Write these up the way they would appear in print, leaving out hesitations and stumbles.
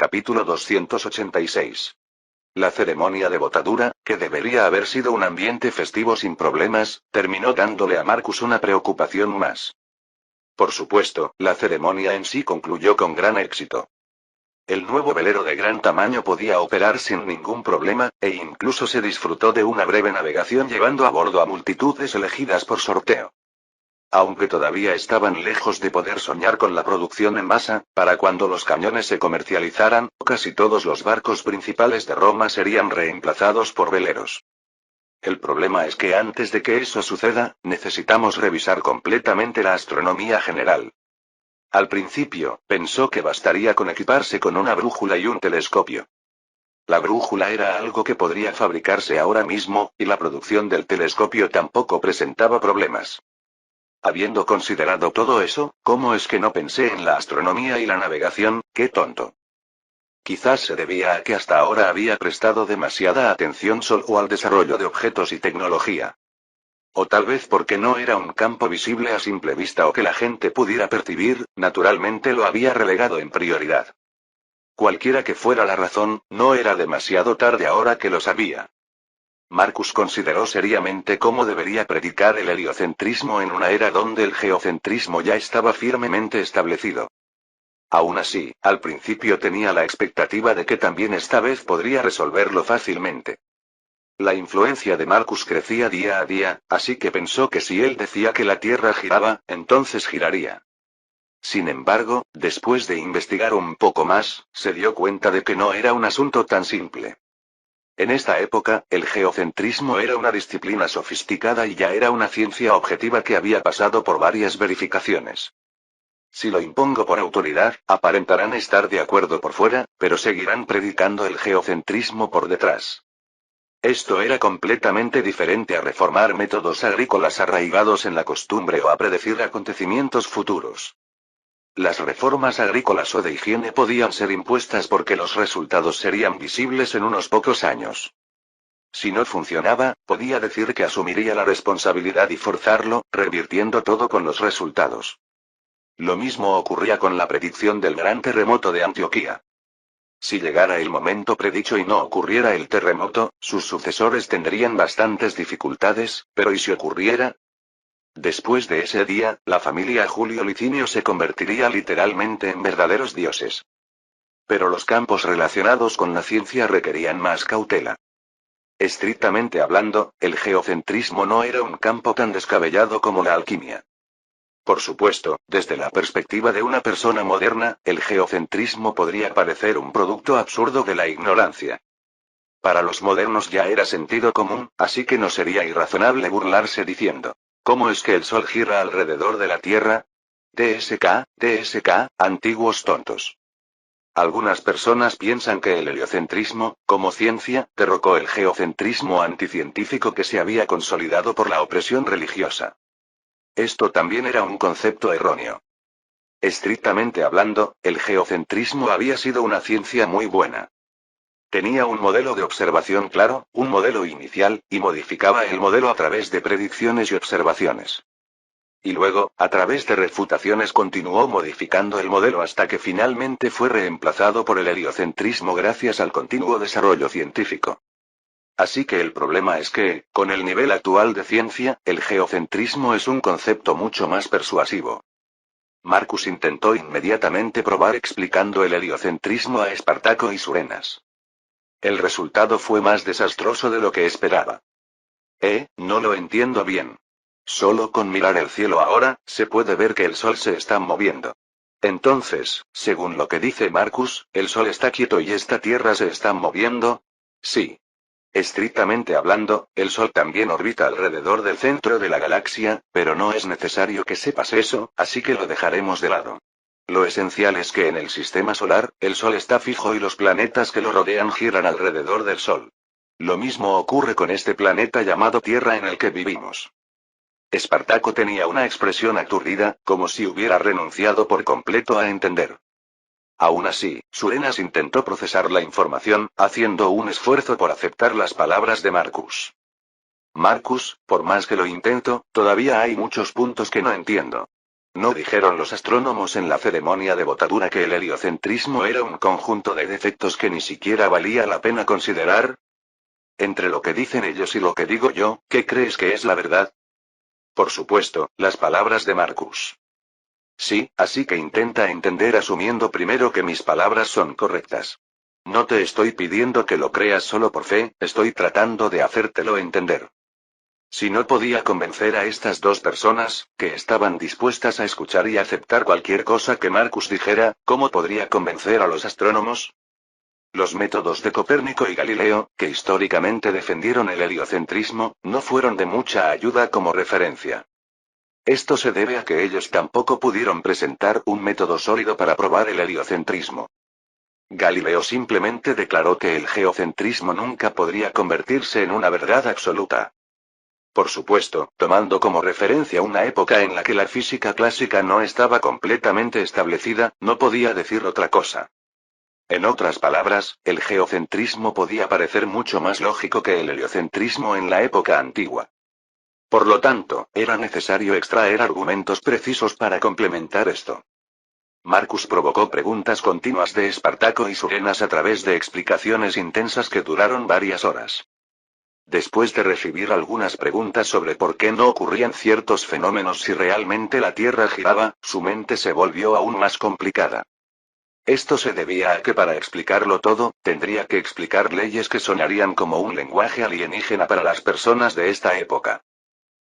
Capítulo 286. La ceremonia de botadura, que debería haber sido un ambiente festivo sin problemas, terminó dándole a Marcus una preocupación más. Por supuesto, la ceremonia en sí concluyó con gran éxito. El nuevo velero de gran tamaño podía operar sin ningún problema, e incluso se disfrutó de una breve navegación llevando a bordo a multitudes elegidas por sorteo. Aunque todavía estaban lejos de poder soñar con la producción en masa, para cuando los cañones se comercializaran, casi todos los barcos principales de Roma serían reemplazados por veleros. El problema es que antes de que eso suceda, necesitamos revisar completamente la astronomía general. Al principio, pensó que bastaría con equiparse con una brújula y un telescopio. La brújula era algo que podría fabricarse ahora mismo, y la producción del telescopio tampoco presentaba problemas. Habiendo considerado todo eso, ¿cómo es que no pensé en la astronomía y la navegación? ¡Qué tonto! Quizás se debía a que hasta ahora había prestado demasiada atención solo al desarrollo de objetos y tecnología. O tal vez porque no era un campo visible a simple vista o que la gente pudiera percibir, naturalmente lo había relegado en prioridad. Cualquiera que fuera la razón, no era demasiado tarde ahora que lo sabía. Marcus consideró seriamente cómo debería predicar el heliocentrismo en una era donde el geocentrismo ya estaba firmemente establecido. Aún así, al principio tenía la expectativa de que también esta vez podría resolverlo fácilmente. La influencia de Marcus crecía día a día, así que pensó que si él decía que la Tierra giraba, entonces giraría. Sin embargo, después de investigar un poco más, se dio cuenta de que no era un asunto tan simple. En esta época, el geocentrismo era una disciplina sofisticada y ya era una ciencia objetiva que había pasado por varias verificaciones. Si lo impongo por autoridad, aparentarán estar de acuerdo por fuera, pero seguirán predicando el geocentrismo por detrás. Esto era completamente diferente a reformar métodos agrícolas arraigados en la costumbre o a predecir acontecimientos futuros. Las reformas agrícolas o de higiene podían ser impuestas porque los resultados serían visibles en unos pocos años. Si no funcionaba, podía decir que asumiría la responsabilidad y forzarlo, revirtiendo todo con los resultados. Lo mismo ocurría con la predicción del gran terremoto de Antioquía. Si llegara el momento predicho y no ocurriera el terremoto, sus sucesores tendrían bastantes dificultades, pero ¿y si ocurriera? Después de ese día, la familia Julio Licinio se convertiría literalmente en verdaderos dioses. Pero los campos relacionados con la ciencia requerían más cautela. Estrictamente hablando, el geocentrismo no era un campo tan descabellado como la alquimia. Por supuesto, desde la perspectiva de una persona moderna, el geocentrismo podría parecer un producto absurdo de la ignorancia. Para los modernos ya era sentido común, así que no sería irrazonable burlarse diciendo: ¿cómo es que el Sol gira alrededor de la Tierra? TSK, antiguos tontos. Algunas personas piensan que el heliocentrismo, como ciencia, derrocó el geocentrismo anticientífico que se había consolidado por la opresión religiosa. Esto también era un concepto erróneo. Estrictamente hablando, el geocentrismo había sido una ciencia muy buena. Tenía un modelo de observación claro, un modelo inicial, y modificaba el modelo a través de predicciones y observaciones. Y luego, a través de refutaciones continuó modificando el modelo hasta que finalmente fue reemplazado por el heliocentrismo gracias al continuo desarrollo científico. Así que el problema es que, con el nivel actual de ciencia, el geocentrismo es un concepto mucho más persuasivo. Marcus intentó inmediatamente probar explicando el heliocentrismo a Espartaco y Surenas. El resultado fue más desastroso de lo que esperaba. No lo entiendo bien. Solo con mirar el cielo ahora, se puede ver que el Sol se está moviendo. Entonces, según lo que dice Marcus, ¿el Sol está quieto y esta Tierra se está moviendo? Sí. Estrictamente hablando, el Sol también orbita alrededor del centro de la galaxia, pero no es necesario que sepas eso, así que lo dejaremos de lado. Lo esencial es que en el sistema solar, el Sol está fijo y los planetas que lo rodean giran alrededor del Sol. Lo mismo ocurre con este planeta llamado Tierra en el que vivimos. Espartaco tenía una expresión aturdida, como si hubiera renunciado por completo a entender. Aún así, Surenas intentó procesar la información, haciendo un esfuerzo por aceptar las palabras de Marcus. Marcus, por más que lo intento, todavía hay muchos puntos que no entiendo. ¿No dijeron los astrónomos en la ceremonia de botadura que el heliocentrismo era un conjunto de defectos que ni siquiera valía la pena considerar? Entre lo que dicen ellos y lo que digo yo, ¿qué crees que es la verdad? Por supuesto, las palabras de Marcus. Sí, así que intenta entender asumiendo primero que mis palabras son correctas. No te estoy pidiendo que lo creas solo por fe, estoy tratando de hacértelo entender. Si no podía convencer a estas dos personas, que estaban dispuestas a escuchar y aceptar cualquier cosa que Marcus dijera, ¿cómo podría convencer a los astrónomos? Los métodos de Copérnico y Galileo, que históricamente defendieron el heliocentrismo, no fueron de mucha ayuda como referencia. Esto se debe a que ellos tampoco pudieron presentar un método sólido para probar el heliocentrismo. Galileo simplemente declaró que el geocentrismo nunca podría convertirse en una verdad absoluta. Por supuesto, tomando como referencia una época en la que la física clásica no estaba completamente establecida, no podía decir otra cosa. En otras palabras, el geocentrismo podía parecer mucho más lógico que el heliocentrismo en la época antigua. Por lo tanto, era necesario extraer argumentos precisos para complementar esto. Marcus provocó preguntas continuas de Espartaco y Surenas a través de explicaciones intensas que duraron varias horas. Después de recibir algunas preguntas sobre por qué no ocurrían ciertos fenómenos si realmente la Tierra giraba, su mente se volvió aún más complicada. Esto se debía a que para explicarlo todo, tendría que explicar leyes que sonarían como un lenguaje alienígena para las personas de esta época.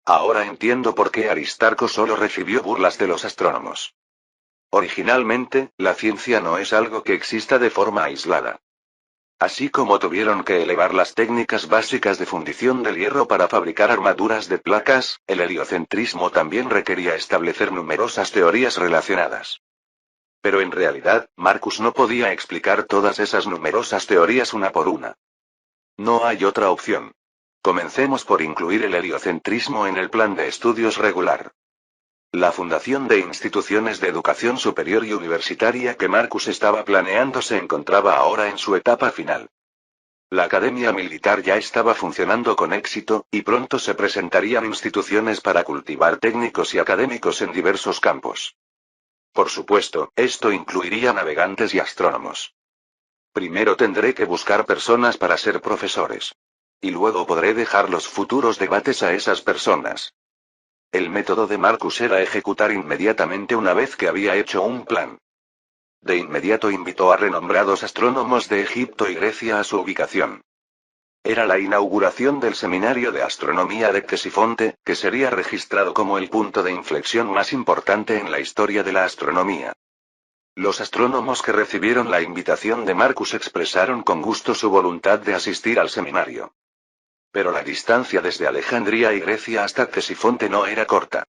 Ahora entiendo por qué Aristarco solo recibió burlas de los astrónomos. Originalmente, la ciencia no es algo que exista de forma aislada. Así como tuvieron que elevar las técnicas básicas de fundición del hierro para fabricar armaduras de placas, el heliocentrismo también requería establecer numerosas teorías relacionadas. Pero en realidad, Marcus no podía explicar todas esas numerosas teorías una por una. No hay otra opción. Comencemos por incluir el heliocentrismo en el plan de estudios regular. La fundación de instituciones de educación superior y universitaria que Marcus estaba planeando se encontraba ahora en su etapa final. La academia militar ya estaba funcionando con éxito, y pronto se presentarían instituciones para cultivar técnicos y académicos en diversos campos. Por supuesto, esto incluiría navegantes y astrónomos. Primero tendré que buscar personas para ser profesores. Y luego podré dejar los futuros debates a esas personas. El método de Marcus era ejecutar inmediatamente una vez que había hecho un plan. De inmediato invitó a renombrados astrónomos de Egipto y Grecia a su ubicación. Era la inauguración del Seminario de Astronomía de Ctesifonte, que sería registrado como el punto de inflexión más importante en la historia de la astronomía. Los astrónomos que recibieron la invitación de Marcus expresaron con gusto su voluntad de asistir al seminario. Pero la distancia desde Alejandría y Grecia hasta Ctesifonte no era corta.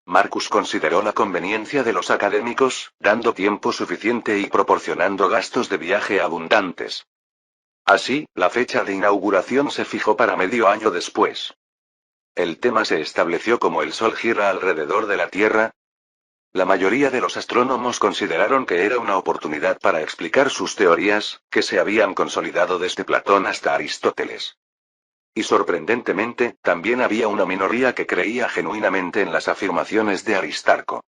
Marcus consideró la conveniencia de los académicos, dando tiempo suficiente y proporcionando gastos de viaje abundantes. Así, la fecha de inauguración se fijó para medio año después. El tema se estableció como el Sol gira alrededor de la Tierra. La mayoría de los astrónomos consideraron que era una oportunidad para explicar sus teorías, que se habían consolidado desde Platón hasta Aristóteles. Y sorprendentemente, también había una minoría que creía genuinamente en las afirmaciones de Aristarco.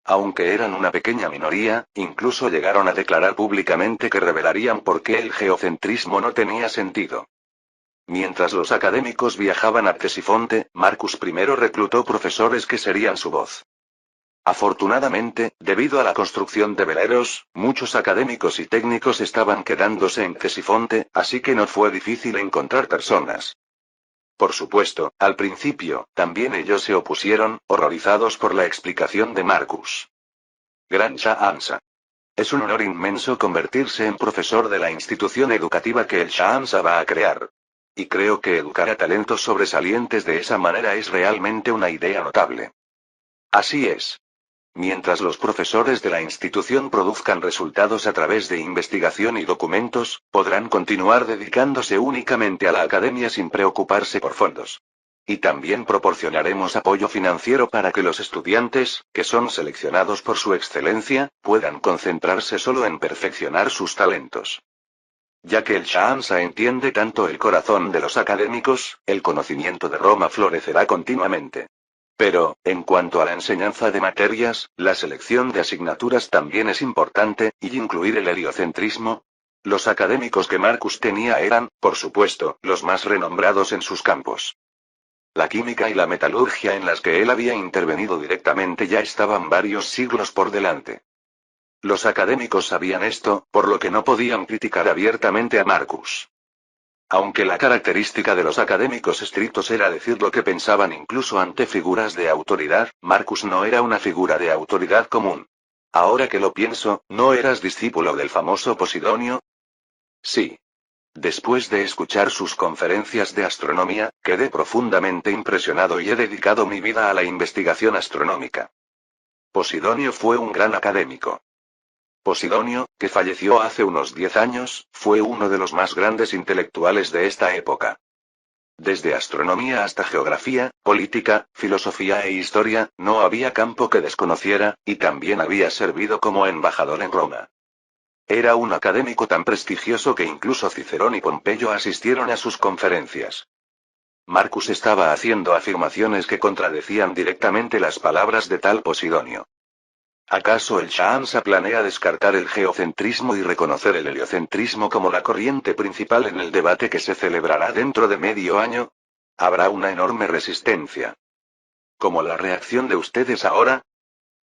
Aunque eran una pequeña minoría, incluso llegaron a declarar públicamente que revelarían por qué el geocentrismo no tenía sentido. Mientras los académicos viajaban a Ctesifonte, Marcus primero reclutó profesores que serían su voz. Afortunadamente, debido a la construcción de veleros, muchos académicos y técnicos estaban quedándose en Ctesifonte, así que no fue difícil encontrar personas. Por supuesto, al principio, también ellos se opusieron, horrorizados por la explicación de Marcus. Gran Shah Hamza. Es un honor inmenso convertirse en profesor de la institución educativa que el Shah Hamza va a crear. Y creo que educar a talentos sobresalientes de esa manera es realmente una idea notable. Así es. Mientras los profesores de la institución produzcan resultados a través de investigación y documentos, podrán continuar dedicándose únicamente a la academia sin preocuparse por fondos. Y también proporcionaremos apoyo financiero para que los estudiantes, que son seleccionados por su excelencia, puedan concentrarse solo en perfeccionar sus talentos. Ya que el Shah Hamza entiende tanto el corazón de los académicos, el conocimiento de Roma florecerá continuamente. Pero, en cuanto a la enseñanza de materias, la selección de asignaturas también es importante, y incluir el heliocentrismo. Los académicos que Marcus tenía eran, por supuesto, los más renombrados en sus campos. La química y la metalurgia en las que él había intervenido directamente ya estaban varios siglos por delante. Los académicos sabían esto, por lo que no podían criticar abiertamente a Marcus. Aunque la característica de los académicos estrictos era decir lo que pensaban incluso ante figuras de autoridad, Marcus no era una figura de autoridad común. Ahora que lo pienso, ¿no eras discípulo del famoso Posidonio? Sí. Después de escuchar sus conferencias de astronomía, quedé profundamente impresionado y he dedicado mi vida a la investigación astronómica. Posidonio fue un gran académico. Posidonio, que falleció hace unos 10 años, fue uno de los más grandes intelectuales de esta época. Desde astronomía hasta geografía, política, filosofía e historia, no había campo que desconociera, y también había servido como embajador en Roma. Era un académico tan prestigioso que incluso Cicerón y Pompeyo asistieron a sus conferencias. Marcus estaba haciendo afirmaciones que contradecían directamente las palabras de tal Posidonio. ¿Acaso el Shaamsa planea descartar el geocentrismo y reconocer el heliocentrismo como la corriente principal en el debate que se celebrará dentro de medio año? Habrá una enorme resistencia. ¿Como la reacción de ustedes ahora?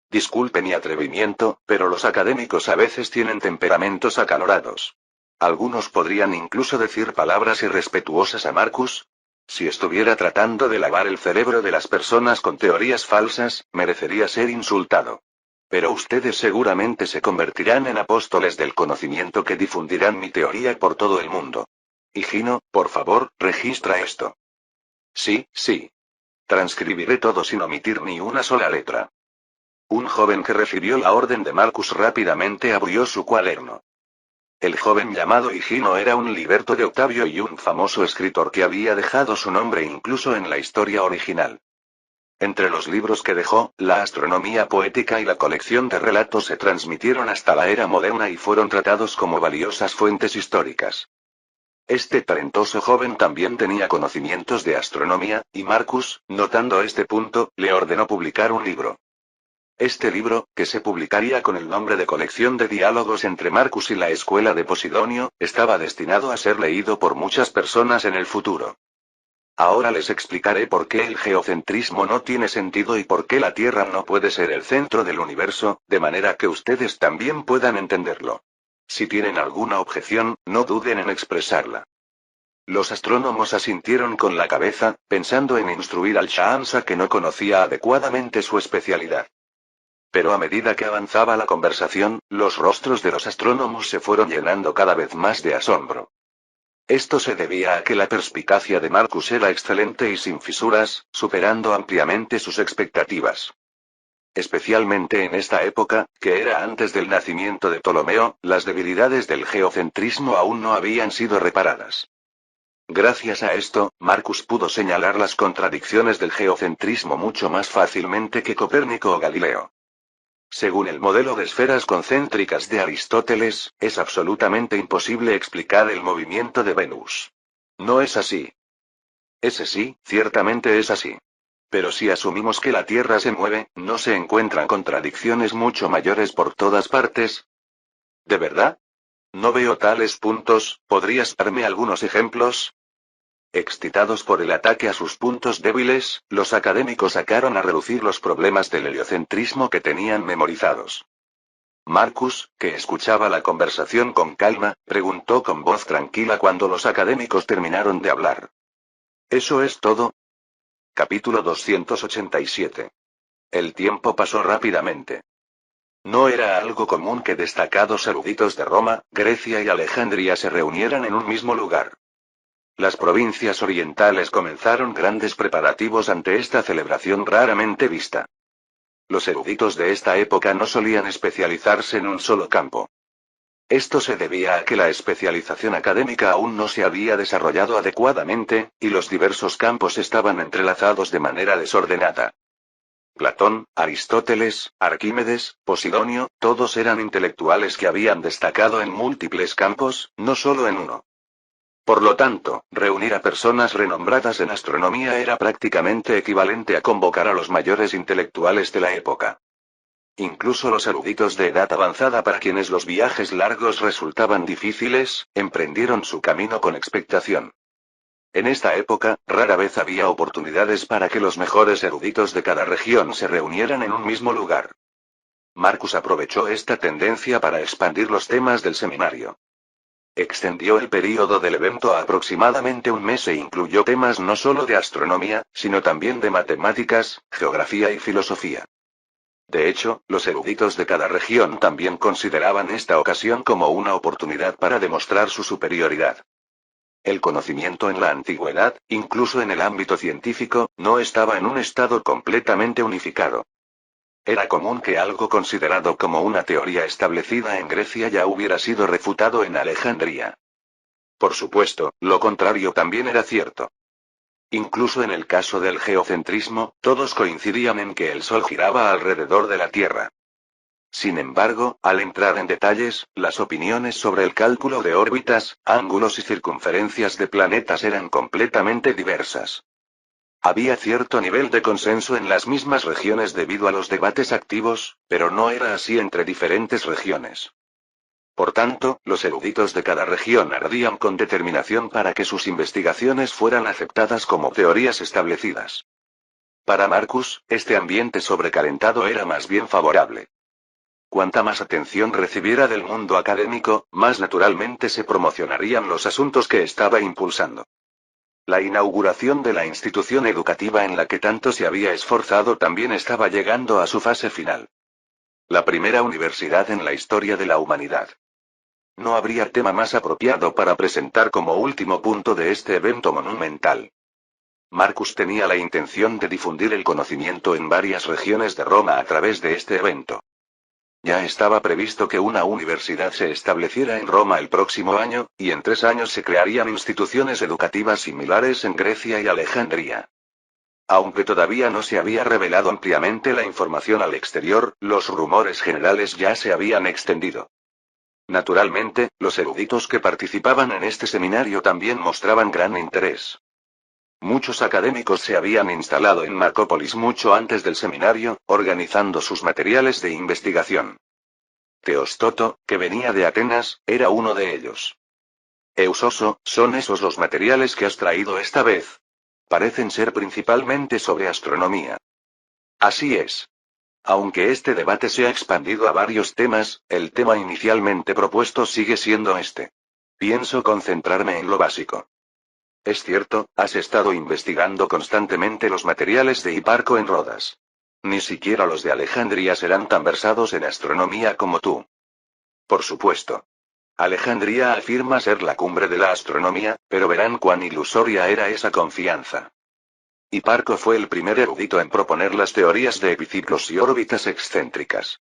Disculpe mi atrevimiento, pero los académicos a veces tienen temperamentos acalorados. Algunos podrían incluso decir palabras irrespetuosas a Marcus. Si estuviera tratando de lavar el cerebro de las personas con teorías falsas, merecería ser insultado. Pero ustedes seguramente se convertirán en apóstoles del conocimiento que difundirán mi teoría por todo el mundo. Higino, por favor, registra esto. Sí, sí. Transcribiré todo sin omitir ni una sola letra. Un joven que recibió la orden de Marcus rápidamente abrió su cuaderno. El joven llamado Higino era un liberto de Octavio y un famoso escritor que había dejado su nombre incluso en la historia original. Entre los libros que dejó, la astronomía poética y la colección de relatos se transmitieron hasta la era moderna y fueron tratados como valiosas fuentes históricas. Este talentoso joven también tenía conocimientos de astronomía, y Marcus, notando este punto, le ordenó publicar un libro. Este libro, que se publicaría con el nombre de Colección de Diálogos entre Marcus y la Escuela de Posidonio, estaba destinado a ser leído por muchas personas en el futuro. Ahora les explicaré por qué el geocentrismo no tiene sentido y por qué la Tierra no puede ser el centro del universo, de manera que ustedes también puedan entenderlo. Si tienen alguna objeción, no duden en expresarla. Los astrónomos asintieron con la cabeza, pensando en instruir al Shaamsa que no conocía adecuadamente su especialidad. Pero a medida que avanzaba la conversación, los rostros de los astrónomos se fueron llenando cada vez más de asombro. Esto se debía a que la perspicacia de Marcus era excelente y sin fisuras, superando ampliamente sus expectativas. Especialmente en esta época, que era antes del nacimiento de Ptolomeo, las debilidades del geocentrismo aún no habían sido reparadas. Gracias a esto, Marcus pudo señalar las contradicciones del geocentrismo mucho más fácilmente que Copérnico o Galileo. Según el modelo de esferas concéntricas de Aristóteles, es absolutamente imposible explicar el movimiento de Venus. ¿No es así? Ese sí, ciertamente es así. Pero si asumimos que la Tierra se mueve, ¿no se encuentran contradicciones mucho mayores por todas partes? ¿De verdad? No veo tales puntos, ¿podrías darme algunos ejemplos? Excitados por el ataque a sus puntos débiles, los académicos sacaron a relucir los problemas del heliocentrismo que tenían memorizados. Marcus, que escuchaba la conversación con calma, preguntó con voz tranquila cuando los académicos terminaron de hablar. ¿Eso es todo? Capítulo 287. El tiempo pasó rápidamente. No era algo común que destacados eruditos de Roma, Grecia y Alejandría se reunieran en un mismo lugar. Las provincias orientales comenzaron grandes preparativos ante esta celebración raramente vista. Los eruditos de esta época no solían especializarse en un solo campo. Esto se debía a que la especialización académica aún no se había desarrollado adecuadamente, y los diversos campos estaban entrelazados de manera desordenada. Platón, Aristóteles, Arquímedes, Posidonio, todos eran intelectuales que habían destacado en múltiples campos, no solo en uno. Por lo tanto, reunir a personas renombradas en astronomía era prácticamente equivalente a convocar a los mayores intelectuales de la época. Incluso los eruditos de edad avanzada para quienes los viajes largos resultaban difíciles, emprendieron su camino con expectación. En esta época, rara vez había oportunidades para que los mejores eruditos de cada región se reunieran en un mismo lugar. Marcus aprovechó esta tendencia para expandir los temas del seminario. Extendió el período del evento a aproximadamente un mes e incluyó temas no solo de astronomía, sino también de matemáticas, geografía y filosofía. De hecho, los eruditos de cada región también consideraban esta ocasión como una oportunidad para demostrar su superioridad. El conocimiento en la antigüedad, incluso en el ámbito científico, no estaba en un estado completamente unificado. Era común que algo considerado como una teoría establecida en Grecia ya hubiera sido refutado en Alejandría. Por supuesto, lo contrario también era cierto. Incluso en el caso del geocentrismo, todos coincidían en que el Sol giraba alrededor de la Tierra. Sin embargo, al entrar en detalles, las opiniones sobre el cálculo de órbitas, ángulos y circunferencias de planetas eran completamente diversas. Había cierto nivel de consenso en las mismas regiones debido a los debates activos, pero no era así entre diferentes regiones. Por tanto, los eruditos de cada región ardían con determinación para que sus investigaciones fueran aceptadas como teorías establecidas. Para Marcus, este ambiente sobrecalentado era más bien favorable. Cuanta más atención recibiera del mundo académico, más naturalmente se promocionarían los asuntos que estaba impulsando. La inauguración de la institución educativa en la que tanto se había esforzado también estaba llegando a su fase final. La primera universidad en la historia de la humanidad. No habría tema más apropiado para presentar como último punto de este evento monumental. Marcus tenía la intención de difundir el conocimiento en varias regiones de Roma a través de este evento. Ya estaba previsto que una universidad se estableciera en Roma el próximo año, y en 3 años se crearían instituciones educativas similares en Grecia y Alejandría. Aunque todavía no se había revelado ampliamente la información al exterior, los rumores generales ya se habían extendido. Naturalmente, los eruditos que participaban en este seminario también mostraban gran interés. Muchos académicos se habían instalado en Marcópolis mucho antes del seminario, organizando sus materiales de investigación. Teostoto, que venía de Atenas, era uno de ellos. Eusoso, ¿son esos los materiales que has traído esta vez? Parecen ser principalmente sobre astronomía. Así es. Aunque este debate se ha expandido a varios temas, el tema inicialmente propuesto sigue siendo este. Pienso concentrarme en lo básico. Es cierto, has estado investigando constantemente los materiales de Hiparco en Rodas. Ni siquiera los de Alejandría serán tan versados en astronomía como tú. Por supuesto. Alejandría afirma ser la cumbre de la astronomía, pero verán cuán ilusoria era esa confianza. Hiparco fue el primer erudito en proponer las teorías de epiciclos y órbitas excéntricas.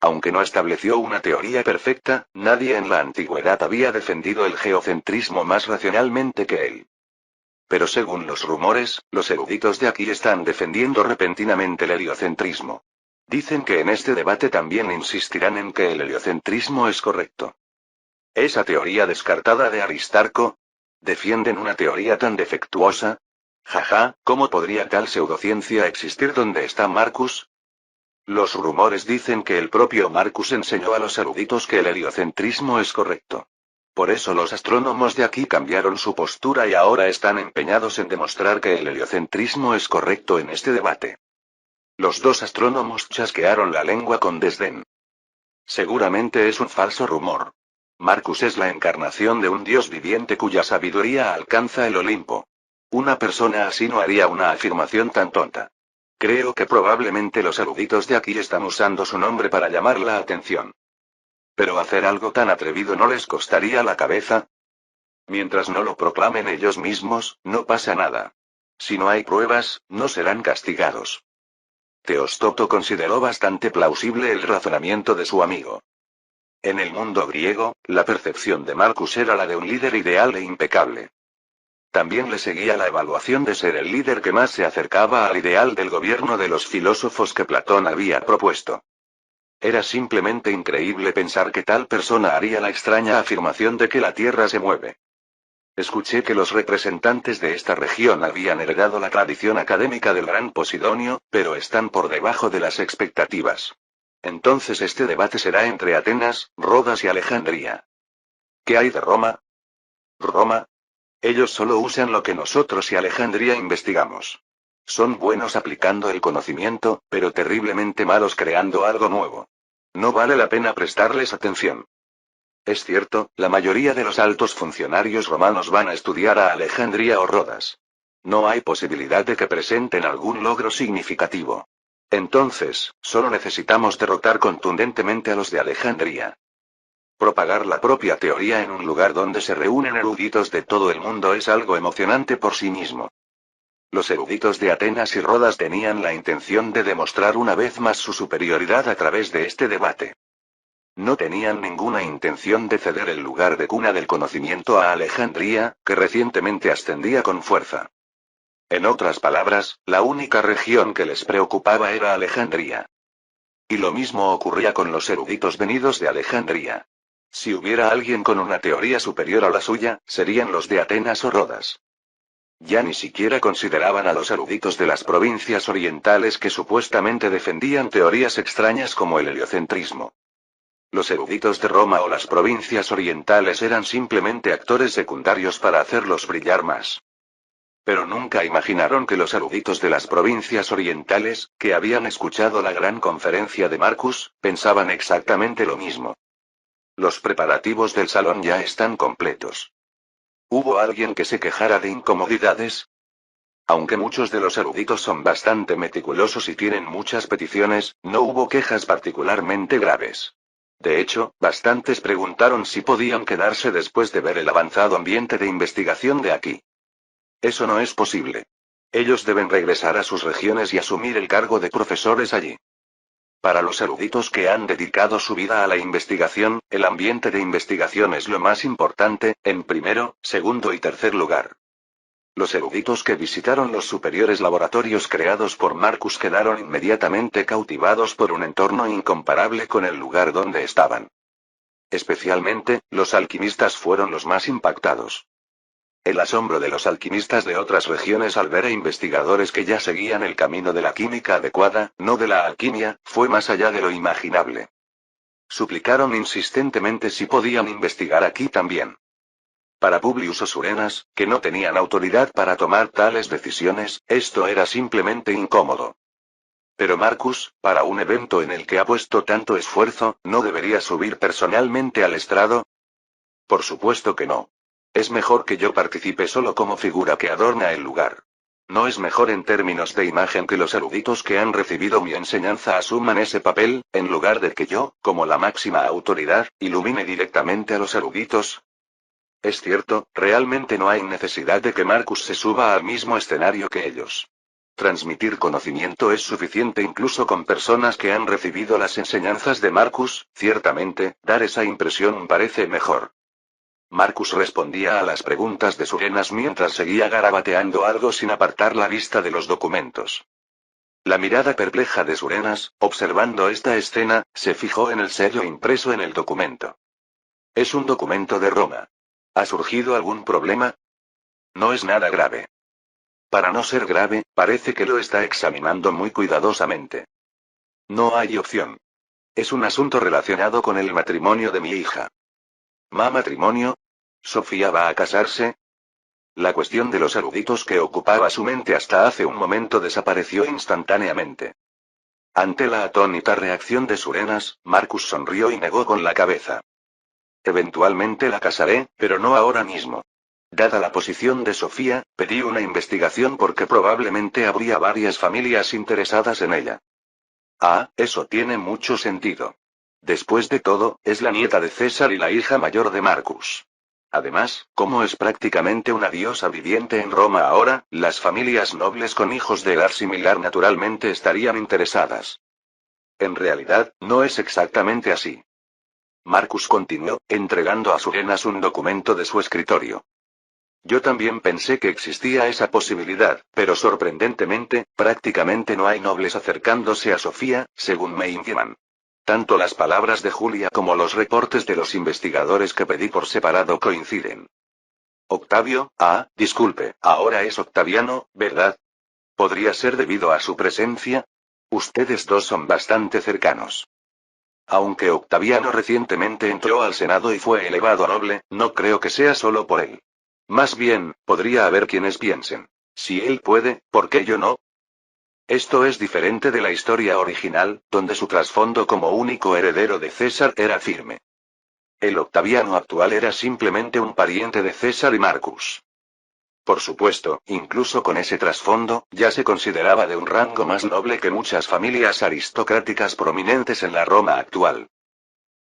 Aunque no estableció una teoría perfecta, nadie en la antigüedad había defendido el geocentrismo más racionalmente que él. Pero según los rumores, los eruditos de aquí están defendiendo repentinamente el heliocentrismo. Dicen que en este debate también insistirán en que el heliocentrismo es correcto. Esa teoría descartada de Aristarco. ¿Defienden una teoría tan defectuosa? Jaja, ¿cómo podría tal pseudociencia existir donde está Marcus? Los rumores dicen que el propio Marcus enseñó a los eruditos que el heliocentrismo es correcto. Por eso los astrónomos de aquí cambiaron su postura y ahora están empeñados en demostrar que el heliocentrismo es correcto en este debate. Los dos astrónomos chasquearon la lengua con desdén. Seguramente es un falso rumor. Marcus es la encarnación de un dios viviente cuya sabiduría alcanza el Olimpo. Una persona así no haría una afirmación tan tonta. Creo que probablemente los eruditos de aquí están usando su nombre para llamar la atención. ¿Pero hacer algo tan atrevido no les costaría la cabeza? Mientras no lo proclamen ellos mismos, no pasa nada. Si no hay pruebas, no serán castigados. Teostoto consideró bastante plausible el razonamiento de su amigo. En el mundo griego, la percepción de Marcus era la de un líder ideal e impecable. También le seguía la evaluación de ser el líder que más se acercaba al ideal del gobierno de los filósofos que Platón había propuesto. Era simplemente increíble pensar que tal persona haría la extraña afirmación de que la Tierra se mueve. Escuché que los representantes de esta región habían heredado la tradición académica del gran Posidonio, pero están por debajo de las expectativas. Entonces este debate será entre Atenas, Rodas y Alejandría. ¿Qué hay de Roma? ¿Roma? Ellos solo usan lo que nosotros y Alejandría investigamos. Son buenos aplicando el conocimiento, pero terriblemente malos creando algo nuevo. No vale la pena prestarles atención. Es cierto, la mayoría de los altos funcionarios romanos van a estudiar a Alejandría o Rodas. No hay posibilidad de que presenten algún logro significativo. Entonces, solo necesitamos derrotar contundentemente a los de Alejandría. Propagar la propia teoría en un lugar donde se reúnen eruditos de todo el mundo es algo emocionante por sí mismo. Los eruditos de Atenas y Rodas tenían la intención de demostrar una vez más su superioridad a través de este debate. No tenían ninguna intención de ceder el lugar de cuna del conocimiento a Alejandría, que recientemente ascendía con fuerza. En otras palabras, la única región que les preocupaba era Alejandría. Y lo mismo ocurría con los eruditos venidos de Alejandría. Si hubiera alguien con una teoría superior a la suya, serían los de Atenas o Rodas. Ya ni siquiera consideraban a los eruditos de las provincias orientales que supuestamente defendían teorías extrañas como el heliocentrismo. Los eruditos de Roma o las provincias orientales eran simplemente actores secundarios para hacerlos brillar más. Pero nunca imaginaron que los eruditos de las provincias orientales, que habían escuchado la gran conferencia de Marcus, pensaban exactamente lo mismo. Los preparativos del salón ya están completos. ¿Hubo alguien que se quejara de incomodidades? Aunque muchos de los eruditos son bastante meticulosos y tienen muchas peticiones, no hubo quejas particularmente graves. De hecho, bastantes preguntaron si podían quedarse después de ver el avanzado ambiente de investigación de aquí. Eso no es posible. Ellos deben regresar a sus regiones y asumir el cargo de profesores allí. Para los eruditos que han dedicado su vida a la investigación, el ambiente de investigación es lo más importante, en primero, segundo y tercer lugar. Los eruditos que visitaron los superiores laboratorios creados por Marcus quedaron inmediatamente cautivados por un entorno incomparable con el lugar donde estaban. Especialmente, los alquimistas fueron los más impactados. El asombro de los alquimistas de otras regiones al ver a investigadores que ya seguían el camino de la química adecuada, no de la alquimia, fue más allá de lo imaginable. Suplicaron insistentemente si podían investigar aquí también. Para Publius o Surenas, que no tenían autoridad para tomar tales decisiones, esto era simplemente incómodo. Pero Marcus, para un evento en el que ha puesto tanto esfuerzo, ¿no debería subir personalmente al estrado? Por supuesto que no. Es mejor que yo participe solo como figura que adorna el lugar. ¿No es mejor en términos de imagen que los eruditos que han recibido mi enseñanza asuman ese papel, en lugar de que yo, como la máxima autoridad, ilumine directamente a los eruditos? Es cierto, realmente no hay necesidad de que Marcus se suba al mismo escenario que ellos. Transmitir conocimiento es suficiente incluso con personas que han recibido las enseñanzas de Marcus, ciertamente, dar esa impresión parece mejor. Marcus respondía a las preguntas de Surenas mientras seguía garabateando algo sin apartar la vista de los documentos. La mirada perpleja de Surenas, observando esta escena, se fijó en el sello impreso en el documento. Es un documento de Roma. ¿Ha surgido algún problema? No es nada grave. Para no ser grave, parece que lo está examinando muy cuidadosamente. No hay opción. Es un asunto relacionado con el matrimonio de mi hija. ¿Ma matrimonio? ¿Sofía va a casarse? La cuestión de los eruditos que ocupaba su mente hasta hace un momento desapareció instantáneamente. Ante la atónita reacción de Surenas, Marcus sonrió y negó con la cabeza. Eventualmente la casaré, pero no ahora mismo. Dada la posición de Sofía, pedí una investigación porque probablemente habría varias familias interesadas en ella. Ah, eso tiene mucho sentido. Después de todo, es la nieta de César y la hija mayor de Marcus. Además, como es prácticamente una diosa viviente en Roma ahora, las familias nobles con hijos de edad similar naturalmente estarían interesadas. En realidad, no es exactamente así. Marcus continuó, entregando a Surenas un documento de su escritorio. Yo también pensé que existía esa posibilidad, pero sorprendentemente, prácticamente no hay nobles acercándose a Sofía, según me informan. Tanto las palabras de Julia como los reportes de los investigadores que pedí por separado coinciden. Octavio, disculpe, ahora es Octaviano, ¿verdad? ¿Podría ser debido a su presencia? Ustedes dos son bastante cercanos. Aunque Octaviano recientemente entró al Senado y fue elevado a noble, no creo que sea solo por él. Más bien, podría haber quienes piensen. Si él puede, ¿por qué yo no? Esto es diferente de la historia original, donde su trasfondo como único heredero de César era firme. El Octaviano actual era simplemente un pariente de César y Marcus. Por supuesto, incluso con ese trasfondo, ya se consideraba de un rango más noble que muchas familias aristocráticas prominentes en la Roma actual.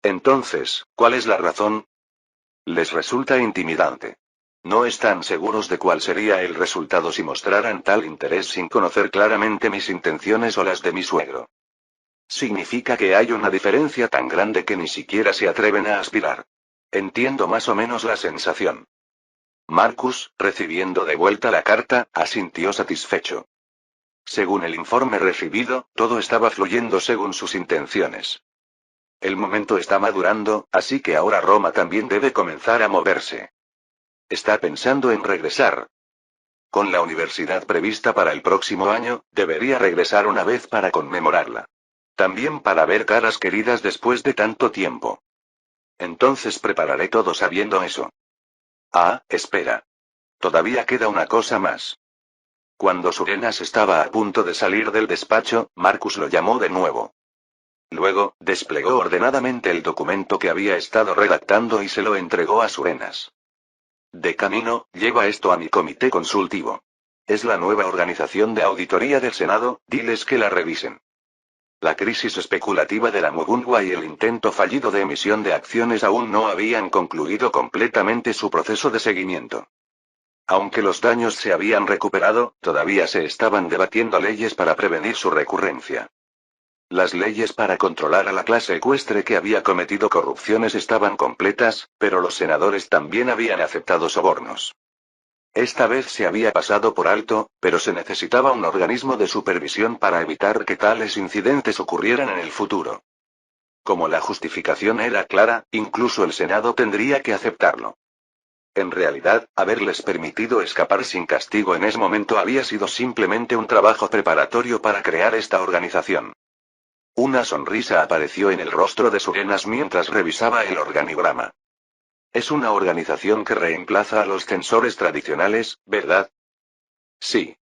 Entonces, ¿cuál es la razón? Les resulta intimidante. No están seguros de cuál sería el resultado si mostraran tal interés sin conocer claramente mis intenciones o las de mi suegro. Significa que hay una diferencia tan grande que ni siquiera se atreven a aspirar. Entiendo más o menos la sensación. Marcus, recibiendo de vuelta la carta, asintió satisfecho. Según el informe recibido, todo estaba fluyendo según sus intenciones. El momento está madurando, así que ahora Roma también debe comenzar a moverse. Está pensando en regresar. Con la universidad prevista para el próximo año, debería regresar una vez para conmemorarla. También para ver caras queridas después de tanto tiempo. Entonces prepararé todo sabiendo eso. Espera. Todavía queda una cosa más. Cuando Surenas estaba a punto de salir del despacho, Marcus lo llamó de nuevo. Luego, desplegó ordenadamente el documento que había estado redactando y se lo entregó a Surenas. De camino, lleva esto a mi comité consultivo. Es la nueva organización de auditoría del Senado, diles que la revisen. La crisis especulativa de la Mugunwa y el intento fallido de emisión de acciones aún no habían concluido completamente su proceso de seguimiento. Aunque los daños se habían recuperado, todavía se estaban debatiendo leyes para prevenir su recurrencia. Las leyes para controlar a la clase ecuestre que había cometido corrupciones estaban completas, pero los senadores también habían aceptado sobornos. Esta vez se había pasado por alto, pero se necesitaba un organismo de supervisión para evitar que tales incidentes ocurrieran en el futuro. Como la justificación era clara, incluso el Senado tendría que aceptarlo. En realidad, haberles permitido escapar sin castigo en ese momento había sido simplemente un trabajo preparatorio para crear esta organización. Una sonrisa apareció en el rostro de Surenas mientras revisaba el organigrama. Es una organización que reemplaza a los censores tradicionales, ¿verdad? Sí.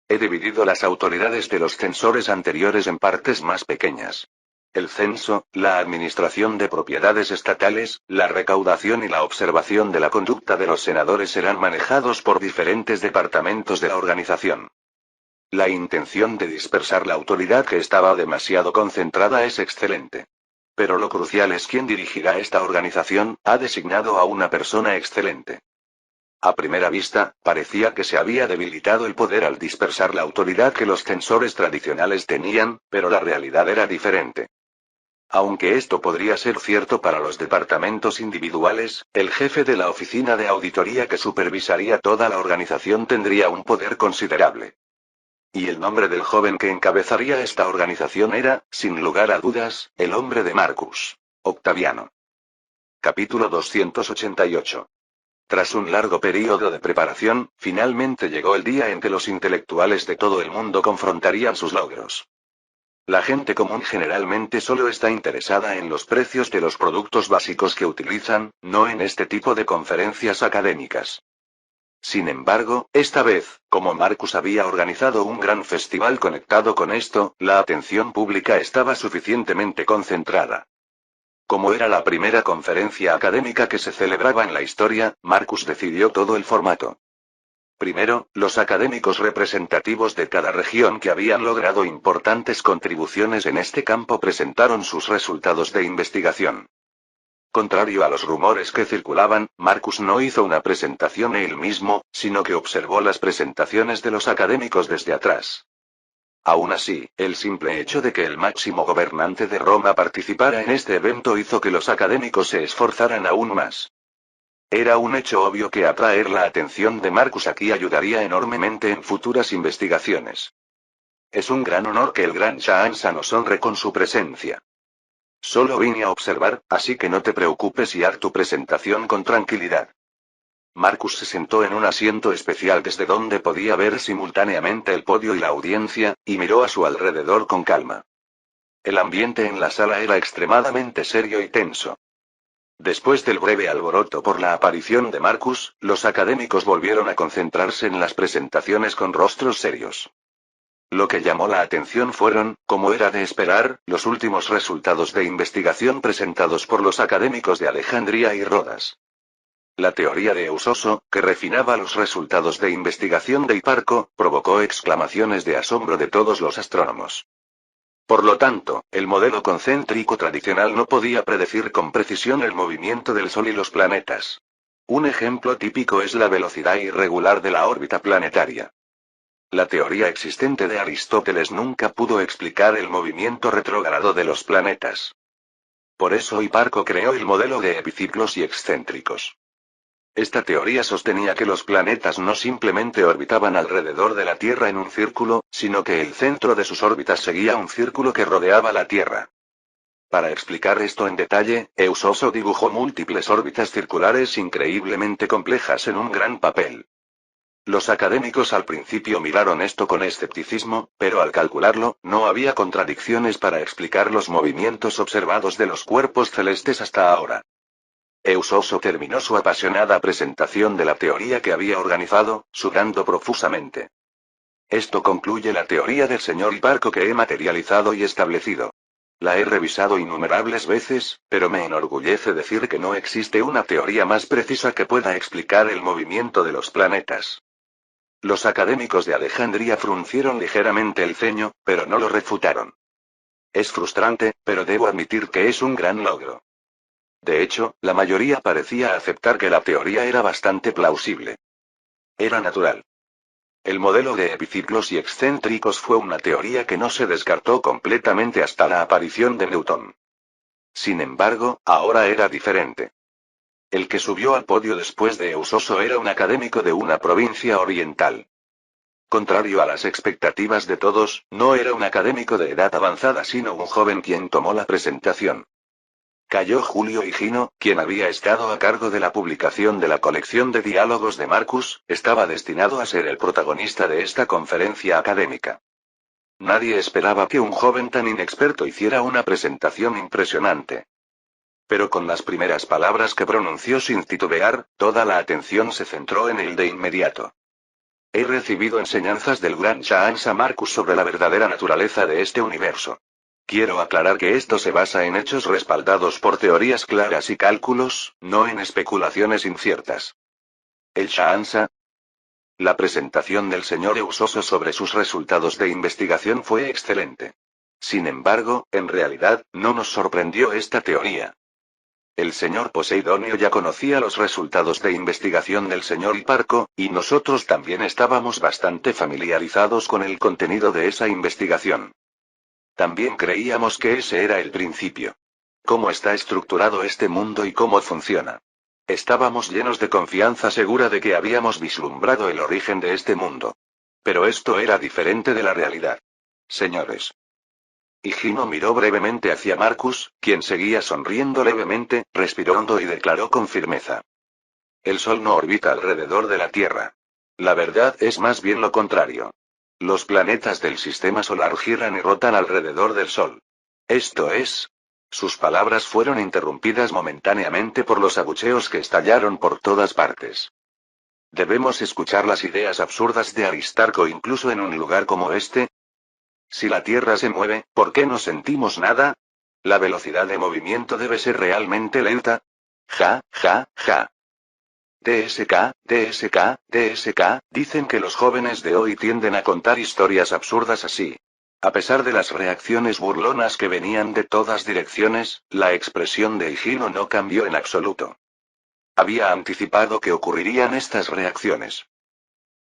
He dividido las autoridades de los censores anteriores en partes más pequeñas. El censo, la administración de propiedades estatales, la recaudación y la observación de la conducta de los senadores serán manejados por diferentes departamentos de la organización. La intención de dispersar la autoridad que estaba demasiado concentrada es excelente. Pero lo crucial es quién dirigirá esta organización, ha designado a una persona excelente. A primera vista, parecía que se había debilitado el poder al dispersar la autoridad que los censores tradicionales tenían, pero la realidad era diferente. Aunque esto podría ser cierto para los departamentos individuales, el jefe de la oficina de auditoría que supervisaría toda la organización tendría un poder considerable. Y el nombre del joven que encabezaría esta organización era, sin lugar a dudas, el hombre de Marcus. Octaviano. Capítulo 288. Tras un largo período de preparación, finalmente llegó el día en que los intelectuales de todo el mundo confrontarían sus logros. La gente común generalmente solo está interesada en los precios de los productos básicos que utilizan, no en este tipo de conferencias académicas. Sin embargo, esta vez, como Marcus había organizado un gran festival conectado con esto, la atención pública estaba suficientemente concentrada. Como era la primera conferencia académica que se celebraba en la historia, Marcus decidió todo el formato. Primero, los académicos representativos de cada región que habían logrado importantes contribuciones en este campo presentaron sus resultados de investigación. Contrario a los rumores que circulaban, Marcus no hizo una presentación él mismo, sino que observó las presentaciones de los académicos desde atrás. Aún así, el simple hecho de que el máximo gobernante de Roma participara en este evento hizo que los académicos se esforzaran aún más. Era un hecho obvio que atraer la atención de Marcus aquí ayudaría enormemente en futuras investigaciones. Es un gran honor que el gran Shaansa nos honre con su presencia. Solo vine a observar, así que no te preocupes y haz tu presentación con tranquilidad. Marcus se sentó en un asiento especial desde donde podía ver simultáneamente el podio y la audiencia, y miró a su alrededor con calma. El ambiente en la sala era extremadamente serio y tenso. Después del breve alboroto por la aparición de Marcus, los académicos volvieron a concentrarse en las presentaciones con rostros serios. Lo que llamó la atención fueron, como era de esperar, los últimos resultados de investigación presentados por los académicos de Alejandría y Rodas. La teoría de Eusoso, que refinaba los resultados de investigación de Hiparco, provocó exclamaciones de asombro de todos los astrónomos. Por lo tanto, el modelo concéntrico tradicional no podía predecir con precisión el movimiento del Sol y los planetas. Un ejemplo típico es la velocidad irregular de la órbita planetaria. La teoría existente de Aristóteles nunca pudo explicar el movimiento retrógrado de los planetas. Por eso Hiparco creó el modelo de epiciclos y excéntricos. Esta teoría sostenía que los planetas no simplemente orbitaban alrededor de la Tierra en un círculo, sino que el centro de sus órbitas seguía un círculo que rodeaba la Tierra. Para explicar esto en detalle, Eusoso dibujó múltiples órbitas circulares increíblemente complejas en un gran papel. Los académicos al principio miraron esto con escepticismo, pero al calcularlo, no había contradicciones para explicar los movimientos observados de los cuerpos celestes hasta ahora. Eusoso terminó su apasionada presentación de la teoría que había organizado, sudando profusamente. Esto concluye la teoría del señor Hiparco que he materializado y establecido. La he revisado innumerables veces, pero me enorgullece decir que no existe una teoría más precisa que pueda explicar el movimiento de los planetas. Los académicos de Alejandría fruncieron ligeramente el ceño, pero no lo refutaron. Es frustrante, pero debo admitir que es un gran logro. De hecho, la mayoría parecía aceptar que la teoría era bastante plausible. Era natural. El modelo de epiciclos y excéntricos fue una teoría que no se descartó completamente hasta la aparición de Newton. Sin embargo, ahora era diferente. El que subió al podio después de Eusoso era un académico de una provincia oriental. Contrario a las expectativas de todos, no era un académico de edad avanzada sino un joven quien tomó la presentación. Cayo Julio Higino, quien había estado a cargo de la publicación de la colección de diálogos de Marcus, estaba destinado a ser el protagonista de esta conferencia académica. Nadie esperaba que un joven tan inexperto hiciera una presentación impresionante. Pero con las primeras palabras que pronunció sin titubear, toda la atención se centró en él de inmediato. He recibido enseñanzas del gran Shaansa Marcus sobre la verdadera naturaleza de este universo. Quiero aclarar que esto se basa en hechos respaldados por teorías claras y cálculos, no en especulaciones inciertas. ¿El Shaansa? La presentación del señor Eusoso sobre sus resultados de investigación fue excelente. Sin embargo, en realidad, no nos sorprendió esta teoría. El señor Poseidonio ya conocía los resultados de investigación del señor Hiparco, y nosotros también estábamos bastante familiarizados con el contenido de esa investigación. También creíamos que ese era el principio. ¿Cómo está estructurado este mundo y cómo funciona? Estábamos llenos de confianza segura de que habíamos vislumbrado el origen de este mundo. Pero esto era diferente de la realidad. Señores. Higino miró brevemente hacia Marcus, quien seguía sonriendo levemente, respiró hondo y declaró con firmeza. El Sol no orbita alrededor de la Tierra. La verdad es más bien lo contrario. Los planetas del sistema solar giran y rotan alrededor del Sol. Esto es... Sus palabras fueron interrumpidas momentáneamente por los abucheos que estallaron por todas partes. ¿Debemos escuchar las ideas absurdas de Aristarco incluso en un lugar como este? Si la Tierra se mueve, ¿por qué no sentimos nada? ¿La velocidad de movimiento debe ser realmente lenta? Ja, ja, ja. DSK, DSK, DSK, dicen que los jóvenes de hoy tienden a contar historias absurdas así. A pesar de las reacciones burlonas que venían de todas direcciones, la expresión de Higino no cambió en absoluto. Había anticipado que ocurrirían estas reacciones.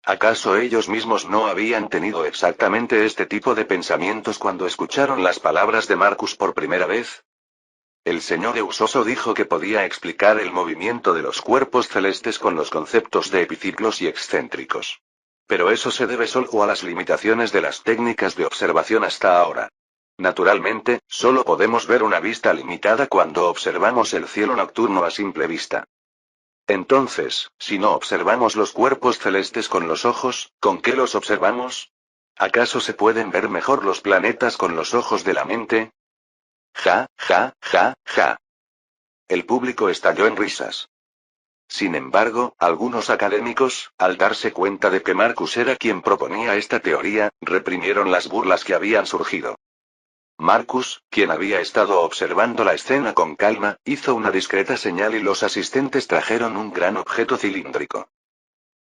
¿Acaso ellos mismos no habían tenido exactamente este tipo de pensamientos cuando escucharon las palabras de Marcus por primera vez? El señor Eusoso dijo que podía explicar el movimiento de los cuerpos celestes con los conceptos de epiciclos y excéntricos. Pero eso se debe solo a las limitaciones de las técnicas de observación hasta ahora. Naturalmente, solo podemos ver una vista limitada cuando observamos el cielo nocturno a simple vista. Entonces, si no observamos los cuerpos celestes con los ojos, ¿con qué los observamos? ¿Acaso se pueden ver mejor los planetas con los ojos de la mente? Ja, ja, ja, ja. El público estalló en risas. Sin embargo, algunos académicos, al darse cuenta de que Marcus era quien proponía esta teoría, reprimieron las burlas que habían surgido. Marcus, quien había estado observando la escena con calma, hizo una discreta señal y los asistentes trajeron un gran objeto cilíndrico.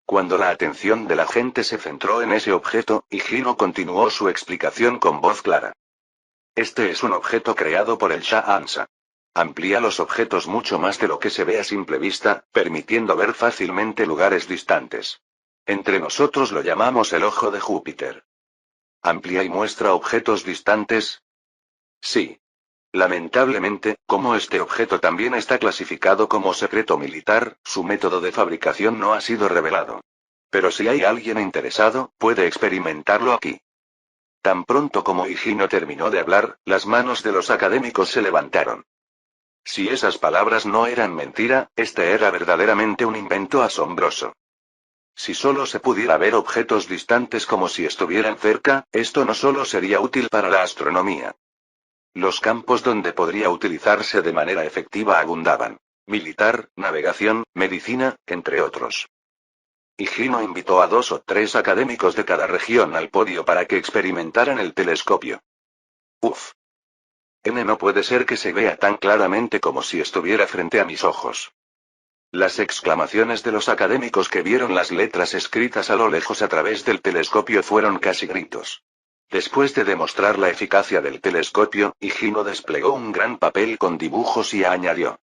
Cuando la atención de la gente se centró en ese objeto, Higino continuó su explicación con voz clara. Este es un objeto creado por el Shah Ansa. Amplía los objetos mucho más de lo que se ve a simple vista, permitiendo ver fácilmente lugares distantes. Entre nosotros lo llamamos el ojo de Júpiter. ¿Amplía y muestra objetos distantes? Sí. Lamentablemente, como este objeto también está clasificado como secreto militar, su método de fabricación no ha sido revelado. Pero si hay alguien interesado, puede experimentarlo aquí. Tan pronto como Higino terminó de hablar, las manos de los académicos se levantaron. Si esas palabras no eran mentira, este era verdaderamente un invento asombroso. Si solo se pudiera ver objetos distantes como si estuvieran cerca, esto no solo sería útil para la astronomía. Los campos donde podría utilizarse de manera efectiva abundaban. Militar, navegación, medicina, entre otros. Higino invitó a 2 o 3 académicos de cada región al podio para que experimentaran el telescopio. Uf. No puede ser que se vea tan claramente como si estuviera frente a mis ojos. Las exclamaciones de los académicos que vieron las letras escritas a lo lejos a través del telescopio fueron casi gritos. Después de demostrar la eficacia del telescopio, Higino desplegó un gran papel con dibujos y añadió.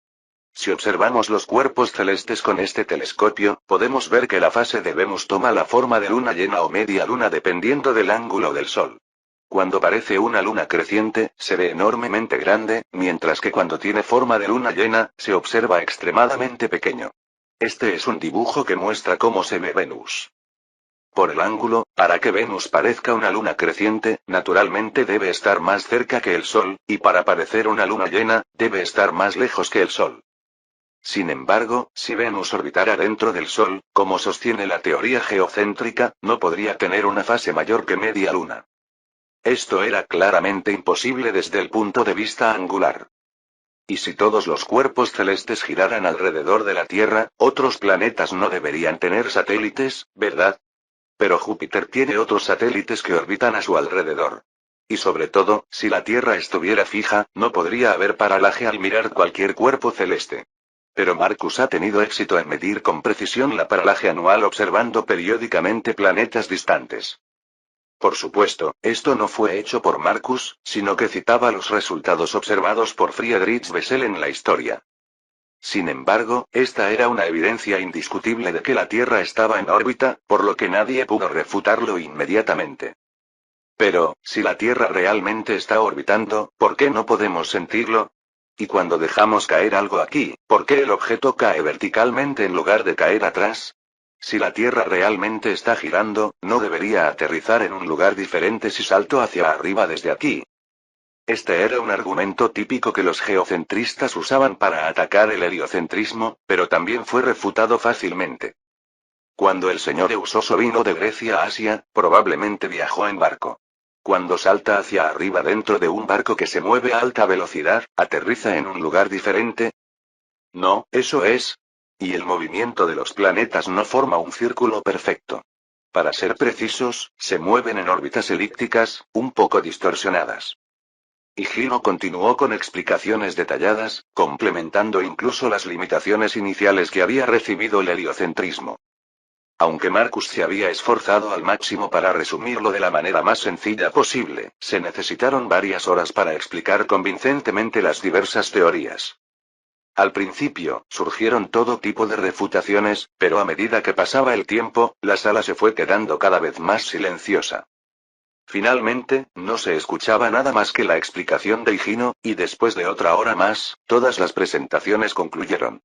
Si observamos los cuerpos celestes con este telescopio, podemos ver que la fase de Venus toma la forma de luna llena o media luna dependiendo del ángulo del Sol. Cuando parece una luna creciente, se ve enormemente grande, mientras que cuando tiene forma de luna llena, se observa extremadamente pequeño. Este es un dibujo que muestra cómo se ve Venus. Por el ángulo, para que Venus parezca una luna creciente, naturalmente debe estar más cerca que el Sol, y para parecer una luna llena, debe estar más lejos que el Sol. Sin embargo, si Venus orbitara dentro del Sol, como sostiene la teoría geocéntrica, no podría tener una fase mayor que media luna. Esto era claramente imposible desde el punto de vista angular. Y si todos los cuerpos celestes giraran alrededor de la Tierra, otros planetas no deberían tener satélites, ¿verdad? Pero Júpiter tiene otros satélites que orbitan a su alrededor. Y sobre todo, si la Tierra estuviera fija, no podría haber paralaje al mirar cualquier cuerpo celeste. Pero Marcus ha tenido éxito en medir con precisión la paralaje anual observando periódicamente planetas distantes. Por supuesto, esto no fue hecho por Marcus, sino que citaba los resultados observados por Friedrich Bessel en la historia. Sin embargo, esta era una evidencia indiscutible de que la Tierra estaba en órbita, por lo que nadie pudo refutarlo inmediatamente. Pero, si la Tierra realmente está orbitando, ¿por qué no podemos sentirlo? Y cuando dejamos caer algo aquí, ¿por qué el objeto cae verticalmente en lugar de caer atrás? Si la Tierra realmente está girando, ¿no debería aterrizar en un lugar diferente si salto hacia arriba desde aquí? Este era un argumento típico que los geocentristas usaban para atacar el heliocentrismo, pero también fue refutado fácilmente. Cuando el señor Eusoso vino de Grecia a Asia, probablemente viajó en barco. Cuando salta hacia arriba dentro de un barco que se mueve a alta velocidad, ¿aterriza en un lugar diferente? No, eso es. Y el movimiento de los planetas no forma un círculo perfecto. Para ser precisos, se mueven en órbitas elípticas, un poco distorsionadas. Higino continuó con explicaciones detalladas, complementando incluso las limitaciones iniciales que había recibido el heliocentrismo. Aunque Marcus se había esforzado al máximo para resumirlo de la manera más sencilla posible, se necesitaron varias horas para explicar convincentemente las diversas teorías. Al principio, surgieron todo tipo de refutaciones, pero a medida que pasaba el tiempo, la sala se fue quedando cada vez más silenciosa. Finalmente, no se escuchaba nada más que la explicación de Higino, y después de otra hora más, todas las presentaciones concluyeron.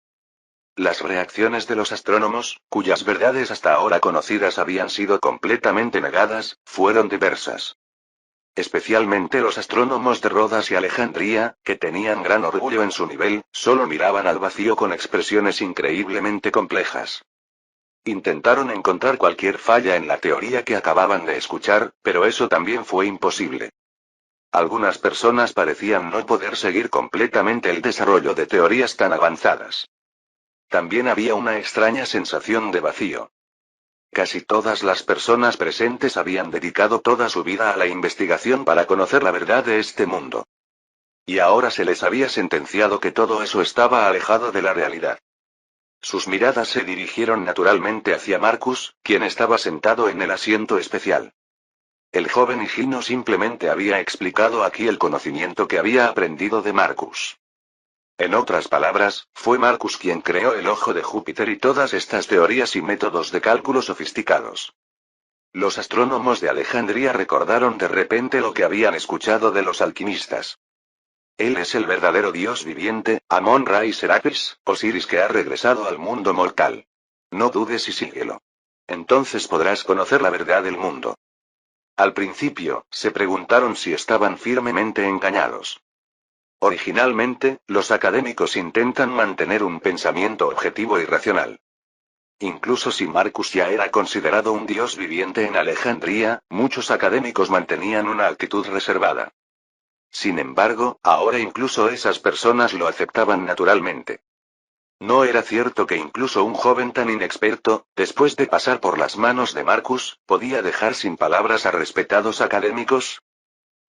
Las reacciones de los astrónomos, cuyas verdades hasta ahora conocidas habían sido completamente negadas, fueron diversas. Especialmente los astrónomos de Rodas y Alejandría, que tenían gran orgullo en su nivel, solo miraban al vacío con expresiones increíblemente complejas. Intentaron encontrar cualquier falla en la teoría que acababan de escuchar, pero eso también fue imposible. Algunas personas parecían no poder seguir completamente el desarrollo de teorías tan avanzadas. También había una extraña sensación de vacío. Casi todas las personas presentes habían dedicado toda su vida a la investigación para conocer la verdad de este mundo. Y ahora se les había sentenciado que todo eso estaba alejado de la realidad. Sus miradas se dirigieron naturalmente hacia Marcus, quien estaba sentado en el asiento especial. El joven Higino simplemente había explicado aquí el conocimiento que había aprendido de Marcus. En otras palabras, fue Marcus quien creó el ojo de Júpiter y todas estas teorías y métodos de cálculo sofisticados. Los astrónomos de Alejandría recordaron de repente lo que habían escuchado de los alquimistas. Él es el verdadero Dios viviente, Amon-Ra y Serapis, Osiris que ha regresado al mundo mortal. No dudes y síguelo. Entonces podrás conocer la verdad del mundo. Al principio, se preguntaron si estaban firmemente engañados. Originalmente, los académicos intentan mantener un pensamiento objetivo y racional. Incluso si Marcus ya era considerado un dios viviente en Alejandría, muchos académicos mantenían una actitud reservada. Sin embargo, ahora incluso esas personas lo aceptaban naturalmente. ¿No era cierto que incluso un joven tan inexperto, después de pasar por las manos de Marcus, podía dejar sin palabras a respetados académicos?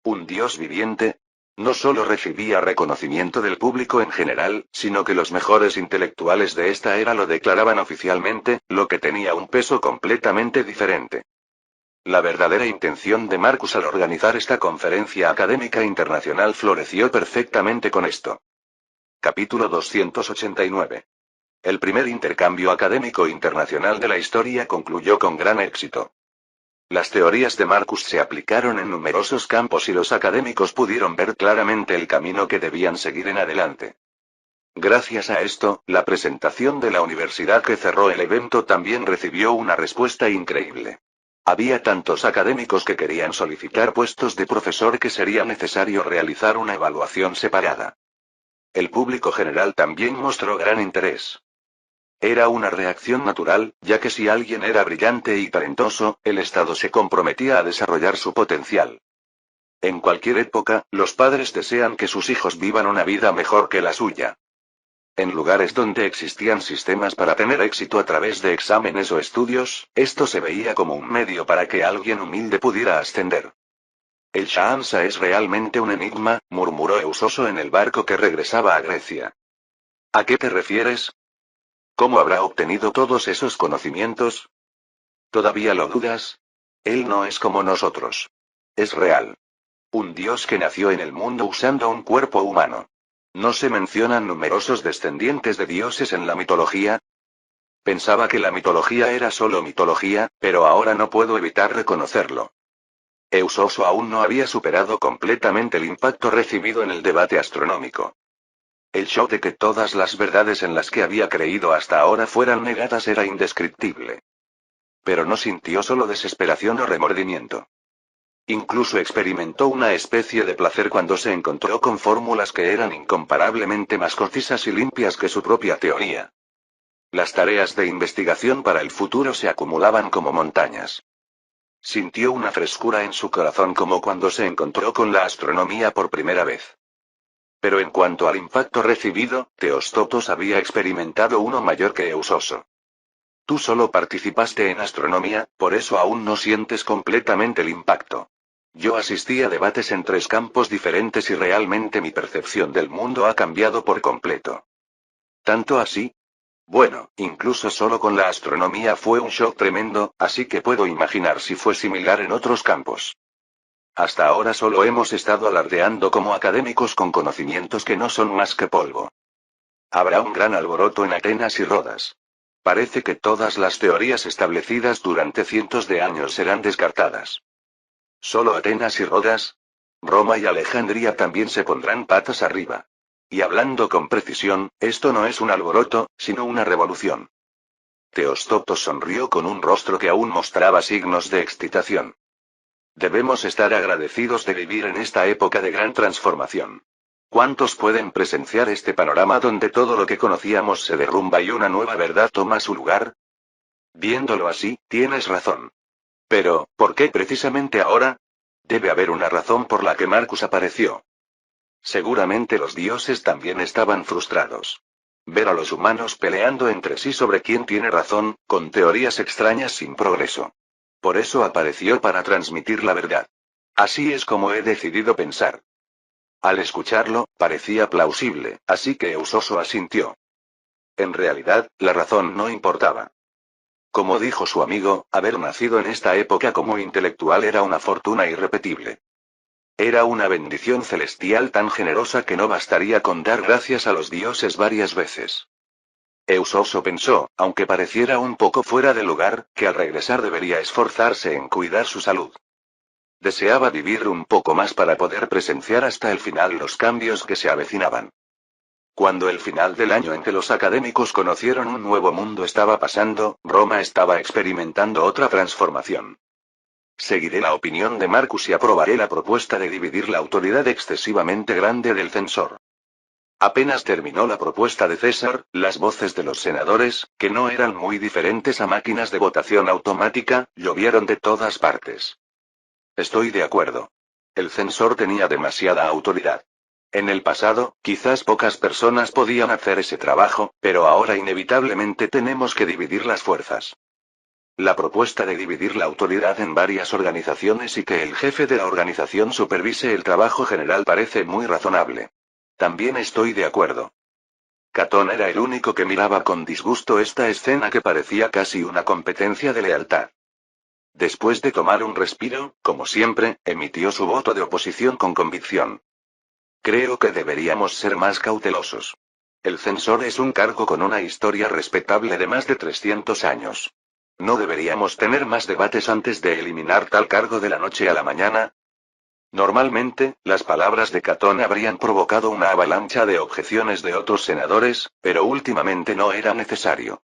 ¿Un dios viviente? No solo recibía reconocimiento del público en general, sino que los mejores intelectuales de esta era lo declaraban oficialmente, lo que tenía un peso completamente diferente. La verdadera intención de Marcus al organizar esta conferencia académica internacional floreció perfectamente con esto. Capítulo 289. El primer intercambio académico internacional de la historia concluyó con gran éxito. Las teorías de Marcus se aplicaron en numerosos campos y los académicos pudieron ver claramente el camino que debían seguir en adelante. Gracias a esto, la presentación de la universidad que cerró el evento también recibió una respuesta increíble. Había tantos académicos que querían solicitar puestos de profesor que sería necesario realizar una evaluación separada. El público general también mostró gran interés. Era una reacción natural, ya que si alguien era brillante y talentoso, el Estado se comprometía a desarrollar su potencial. En cualquier época, los padres desean que sus hijos vivan una vida mejor que la suya. En lugares donde existían sistemas para tener éxito a través de exámenes o estudios, esto se veía como un medio para que alguien humilde pudiera ascender. El Shaansa es realmente un enigma, murmuró Eusoso en el barco que regresaba a Grecia. ¿A qué te refieres? ¿Cómo habrá obtenido todos esos conocimientos? ¿Todavía lo dudas? Él no es como nosotros. Es real. Un dios que nació en el mundo usando un cuerpo humano. ¿No se mencionan numerosos descendientes de dioses en la mitología? Pensaba que la mitología era solo mitología, pero ahora no puedo evitar reconocerlo. Eusoso aún no había superado completamente el impacto recibido en el debate astronómico. El shock de que todas las verdades en las que había creído hasta ahora fueran negadas era indescriptible. Pero no sintió solo desesperación o remordimiento. Incluso experimentó una especie de placer cuando se encontró con fórmulas que eran incomparablemente más concisas y limpias que su propia teoría. Las tareas de investigación para el futuro se acumulaban como montañas. Sintió una frescura en su corazón como cuando se encontró con la astronomía por primera vez. Pero en cuanto al impacto recibido, Teostotos había experimentado uno mayor que Eusoso. Tú solo participaste en astronomía, por eso aún no sientes completamente el impacto. Yo asistí a debates en 3 campos diferentes y realmente mi percepción del mundo ha cambiado por completo. ¿Tanto así? Bueno, incluso solo con la astronomía fue un shock tremendo, así que puedo imaginar si fue similar en otros campos. Hasta ahora solo hemos estado alardeando como académicos con conocimientos que no son más que polvo. Habrá un gran alboroto en Atenas y Rodas. Parece que todas las teorías establecidas durante cientos de años serán descartadas. ¿Solo Atenas y Rodas? Roma y Alejandría también se pondrán patas arriba. Y hablando con precisión, esto no es un alboroto, sino una revolución. Teostotos sonrió con un rostro que aún mostraba signos de excitación. Debemos estar agradecidos de vivir en esta época de gran transformación. ¿Cuántos pueden presenciar este panorama donde todo lo que conocíamos se derrumba y una nueva verdad toma su lugar? Viéndolo así, tienes razón. Pero, ¿por qué precisamente ahora? Debe haber una razón por la que Marcus apareció. Seguramente los dioses también estaban frustrados. Ver a los humanos peleando entre sí sobre quién tiene razón, con teorías extrañas sin progreso. Por eso apareció para transmitir la verdad. Así es como he decidido pensar. Al escucharlo, parecía plausible, así que Eusoso asintió. En realidad, la razón no importaba. Como dijo su amigo, haber nacido en esta época como intelectual era una fortuna irrepetible. Era una bendición celestial tan generosa que no bastaría con dar gracias a los dioses varias veces. Eusoso pensó, aunque pareciera un poco fuera de lugar, que al regresar debería esforzarse en cuidar su salud. Deseaba vivir un poco más para poder presenciar hasta el final los cambios que se avecinaban. Cuando el final del año en que los académicos conocieron un nuevo mundo estaba pasando, Roma estaba experimentando otra transformación. Seguiré la opinión de Marcus y aprobaré la propuesta de dividir la autoridad excesivamente grande del censor. Apenas terminó la propuesta de César, las voces de los senadores, que no eran muy diferentes a máquinas de votación automática, llovieron de todas partes. Estoy de acuerdo. El censor tenía demasiada autoridad. En el pasado, quizás pocas personas podían hacer ese trabajo, pero ahora inevitablemente tenemos que dividir las fuerzas. La propuesta de dividir la autoridad en varias organizaciones y que el jefe de la organización supervise el trabajo general parece muy razonable. También estoy de acuerdo. Catón era el único que miraba con disgusto esta escena que parecía casi una competencia de lealtad. Después de tomar un respiro, como siempre, emitió su voto de oposición con convicción. Creo que deberíamos ser más cautelosos. El censor es un cargo con una historia respetable de más de 300 años. ¿No deberíamos tener más debates antes de eliminar tal cargo de la noche a la mañana? Normalmente, las palabras de Catón habrían provocado una avalancha de objeciones de otros senadores, pero últimamente no era necesario.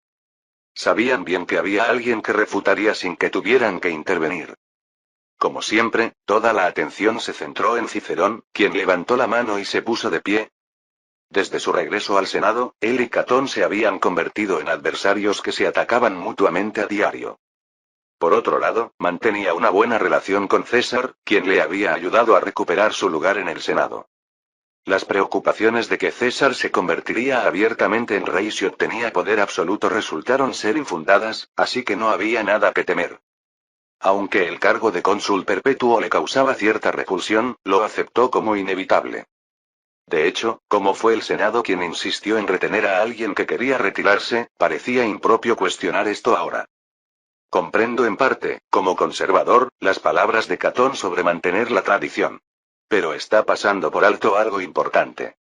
Sabían bien que había alguien que refutaría sin que tuvieran que intervenir. Como siempre, toda la atención se centró en Cicerón, quien levantó la mano y se puso de pie. Desde su regreso al Senado, él y Catón se habían convertido en adversarios que se atacaban mutuamente a diario. Por otro lado, mantenía una buena relación con César, quien le había ayudado a recuperar su lugar en el Senado. Las preocupaciones de que César se convertiría abiertamente en rey si obtenía poder absoluto resultaron ser infundadas, así que no había nada que temer. Aunque el cargo de cónsul perpetuo le causaba cierta repulsión, lo aceptó como inevitable. De hecho, como fue el Senado quien insistió en retener a alguien que quería retirarse, parecía impropio cuestionar esto ahora. Comprendo en parte, como conservador, las palabras de Catón sobre mantener la tradición. Pero está pasando por alto algo importante.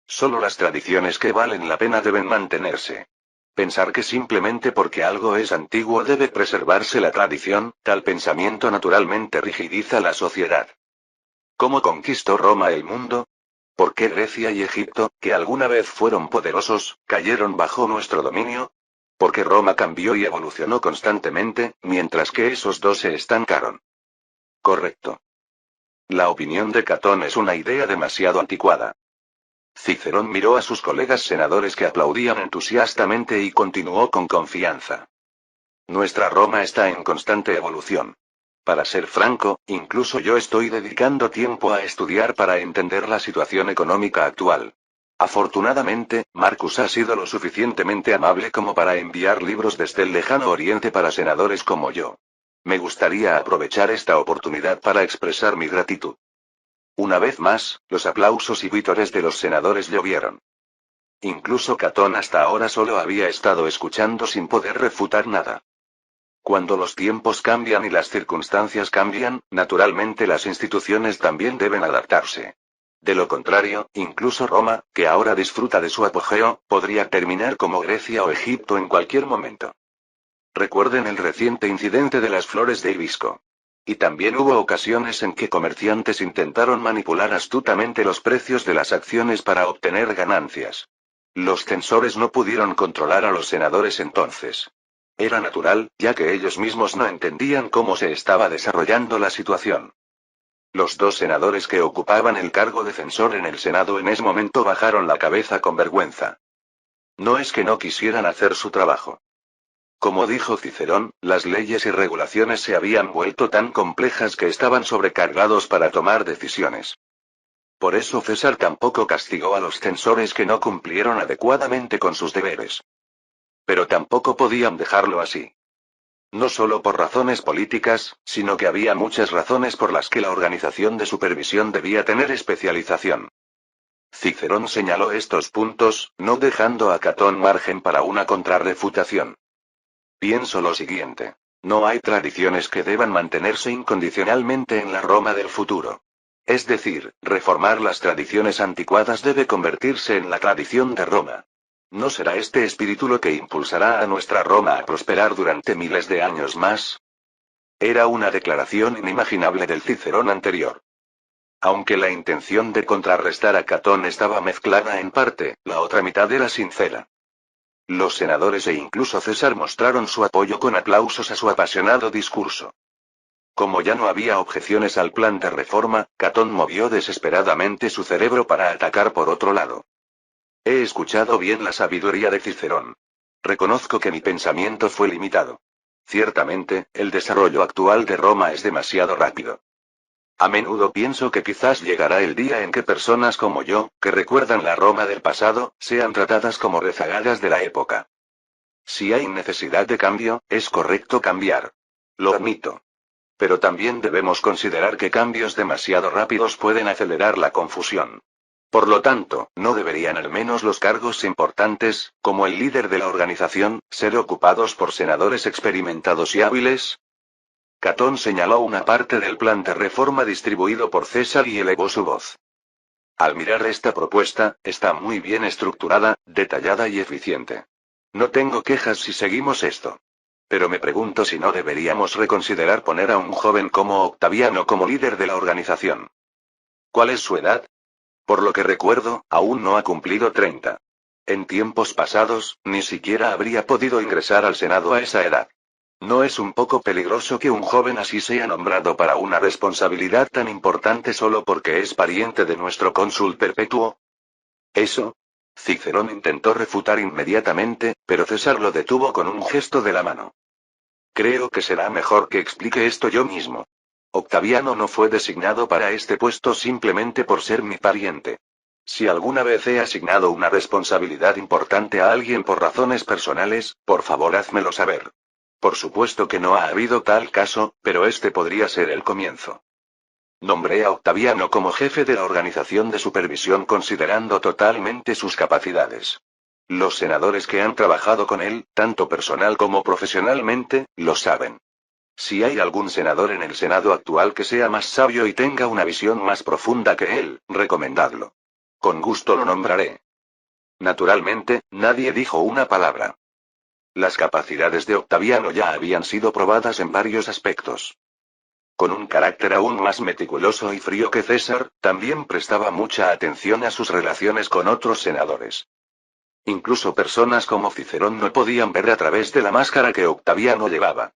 Solo las tradiciones que valen la pena deben mantenerse. Pensar que simplemente porque algo es antiguo debe preservarse la tradición, tal pensamiento naturalmente rigidiza la sociedad. ¿Cómo conquistó Roma el mundo? ¿Por qué Grecia y Egipto, que alguna vez fueron poderosos, cayeron bajo nuestro dominio? Porque Roma cambió y evolucionó constantemente, mientras que esos dos se estancaron. Correcto. La opinión de Catón es una idea demasiado anticuada. Cicerón miró a sus colegas senadores que aplaudían entusiastamente y continuó con confianza. Nuestra Roma está en constante evolución. Para ser franco, incluso yo estoy dedicando tiempo a estudiar para entender la situación económica actual. Afortunadamente, Marcus ha sido lo suficientemente amable como para enviar libros desde el lejano oriente para senadores como yo. Me gustaría aprovechar esta oportunidad para expresar mi gratitud. Una vez más, los aplausos y vítores de los senadores llovieron. Incluso Catón hasta ahora solo había estado escuchando sin poder refutar nada. Cuando los tiempos cambian y las circunstancias cambian, naturalmente las instituciones también deben adaptarse. De lo contrario, incluso Roma, que ahora disfruta de su apogeo, podría terminar como Grecia o Egipto en cualquier momento. Recuerden el reciente incidente de las flores de hibisco. Y también hubo ocasiones en que comerciantes intentaron manipular astutamente los precios de las acciones para obtener ganancias. Los censores no pudieron controlar a los senadores entonces. Era natural, ya que ellos mismos no entendían cómo se estaba desarrollando la situación. Los dos senadores que ocupaban el cargo de censor en el Senado en ese momento bajaron la cabeza con vergüenza. No es que no quisieran hacer su trabajo. Como dijo Cicerón, las leyes y regulaciones se habían vuelto tan complejas que estaban sobrecargados para tomar decisiones. Por eso César tampoco castigó a los censores que no cumplieron adecuadamente con sus deberes. Pero tampoco podían dejarlo así. No solo por razones políticas, sino que había muchas razones por las que la organización de supervisión debía tener especialización. Cicerón señaló estos puntos, no dejando a Catón margen para una contrarrefutación. Pienso lo siguiente. No hay tradiciones que deban mantenerse incondicionalmente en la Roma del futuro. Es decir, reformar las tradiciones anticuadas debe convertirse en la tradición de Roma. ¿No será este espíritu lo que impulsará a nuestra Roma a prosperar durante miles de años más? Era una declaración inimaginable del Cicerón anterior. Aunque la intención de contrarrestar a Catón estaba mezclada en parte, la otra mitad era sincera. Los senadores e incluso César mostraron su apoyo con aplausos a su apasionado discurso. Como ya no había objeciones al plan de reforma, Catón movió desesperadamente su cerebro para atacar por otro lado. He escuchado bien la sabiduría de Cicerón. Reconozco que mi pensamiento fue limitado. Ciertamente, el desarrollo actual de Roma es demasiado rápido. A menudo pienso que quizás llegará el día en que personas como yo, que recuerdan la Roma del pasado, sean tratadas como rezagadas de la época. Si hay necesidad de cambio, es correcto cambiar. Lo admito. Pero también debemos considerar que cambios demasiado rápidos pueden acelerar la confusión. Por lo tanto, ¿no deberían al menos los cargos importantes, como el líder de la organización, ser ocupados por senadores experimentados y hábiles? Catón señaló una parte del plan de reforma distribuido por César y elevó su voz. Al mirar esta propuesta, está muy bien estructurada, detallada y eficiente. No tengo quejas si seguimos esto. Pero me pregunto si no deberíamos reconsiderar poner a un joven como Octaviano como líder de la organización. ¿Cuál es su edad? Por lo que recuerdo, aún no ha cumplido 30. En tiempos pasados, ni siquiera habría podido ingresar al Senado a esa edad. ¿No es un poco peligroso que un joven así sea nombrado para una responsabilidad tan importante solo porque es pariente de nuestro cónsul perpetuo? ¿Eso? Cicerón intentó refutar inmediatamente, pero César lo detuvo con un gesto de la mano. Creo que será mejor que explique esto yo mismo. Octaviano no fue designado para este puesto simplemente por ser mi pariente. Si alguna vez he asignado una responsabilidad importante a alguien por razones personales, por favor házmelo saber. Por supuesto que no ha habido tal caso, pero este podría ser el comienzo. Nombré a Octaviano como jefe de la organización de supervisión considerando totalmente sus capacidades. Los senadores que han trabajado con él, tanto personal como profesionalmente, lo saben. Si hay algún senador en el Senado actual que sea más sabio y tenga una visión más profunda que él, recomendadlo. Con gusto lo nombraré. Naturalmente, nadie dijo una palabra. Las capacidades de Octaviano ya habían sido probadas en varios aspectos. Con un carácter aún más meticuloso y frío que César, también prestaba mucha atención a sus relaciones con otros senadores. Incluso personas como Cicerón no podían ver a través de la máscara que Octaviano llevaba.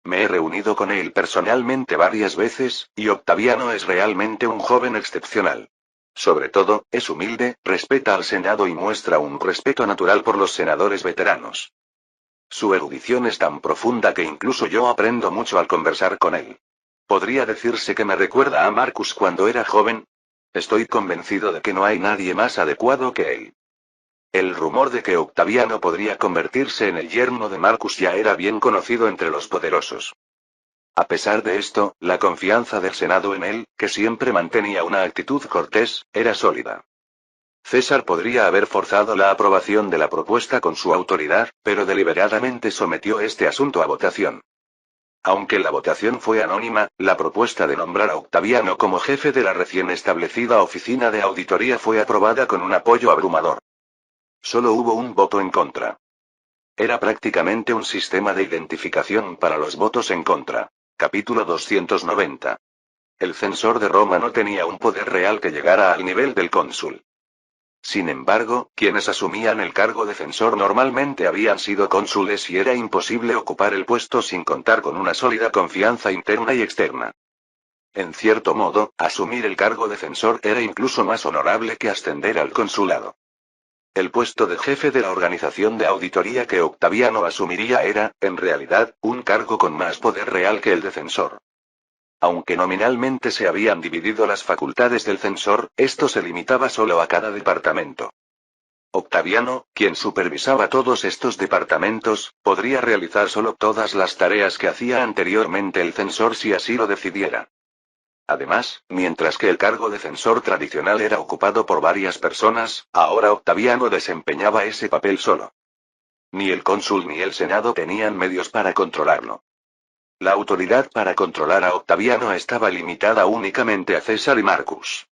Me he reunido con él personalmente varias veces, y Octaviano es realmente un joven excepcional. Sobre todo, es humilde, respeta al Senado y muestra un respeto natural por los senadores veteranos. Su erudición es tan profunda que incluso yo aprendo mucho al conversar con él. ¿Podría decirse que me recuerda a Marcus cuando era joven? Estoy convencido de que no hay nadie más adecuado que él. El rumor de que Octaviano podría convertirse en el yerno de Marcus ya era bien conocido entre los poderosos. A pesar de esto, la confianza del Senado en él, que siempre mantenía una actitud cortés, era sólida. César podría haber forzado la aprobación de la propuesta con su autoridad, pero deliberadamente sometió este asunto a votación. Aunque la votación fue anónima, la propuesta de nombrar a Octaviano como jefe de la recién establecida oficina de auditoría fue aprobada con un apoyo abrumador. Solo hubo un voto en contra. Era prácticamente un sistema de identificación para los votos en contra. Capítulo 290. El censor de Roma no tenía un poder real que llegara al nivel del cónsul. Sin embargo, quienes asumían el cargo de censor normalmente habían sido cónsules y era imposible ocupar el puesto sin contar con una sólida confianza interna y externa. En cierto modo, asumir el cargo de censor era incluso más honorable que ascender al consulado. El puesto de jefe de la organización de auditoría que Octaviano asumiría era, en realidad, un cargo con más poder real que el de censor. Aunque nominalmente se habían dividido las facultades del censor, esto se limitaba solo a cada departamento. Octaviano, quien supervisaba todos estos departamentos, podría realizar solo todas las tareas que hacía anteriormente el censor si así lo decidiera. Además, mientras que el cargo de censor tradicional era ocupado por varias personas, ahora Octaviano desempeñaba ese papel solo. Ni el cónsul ni el senado tenían medios para controlarlo. La autoridad para controlar a Octaviano estaba limitada únicamente a César y Marcus.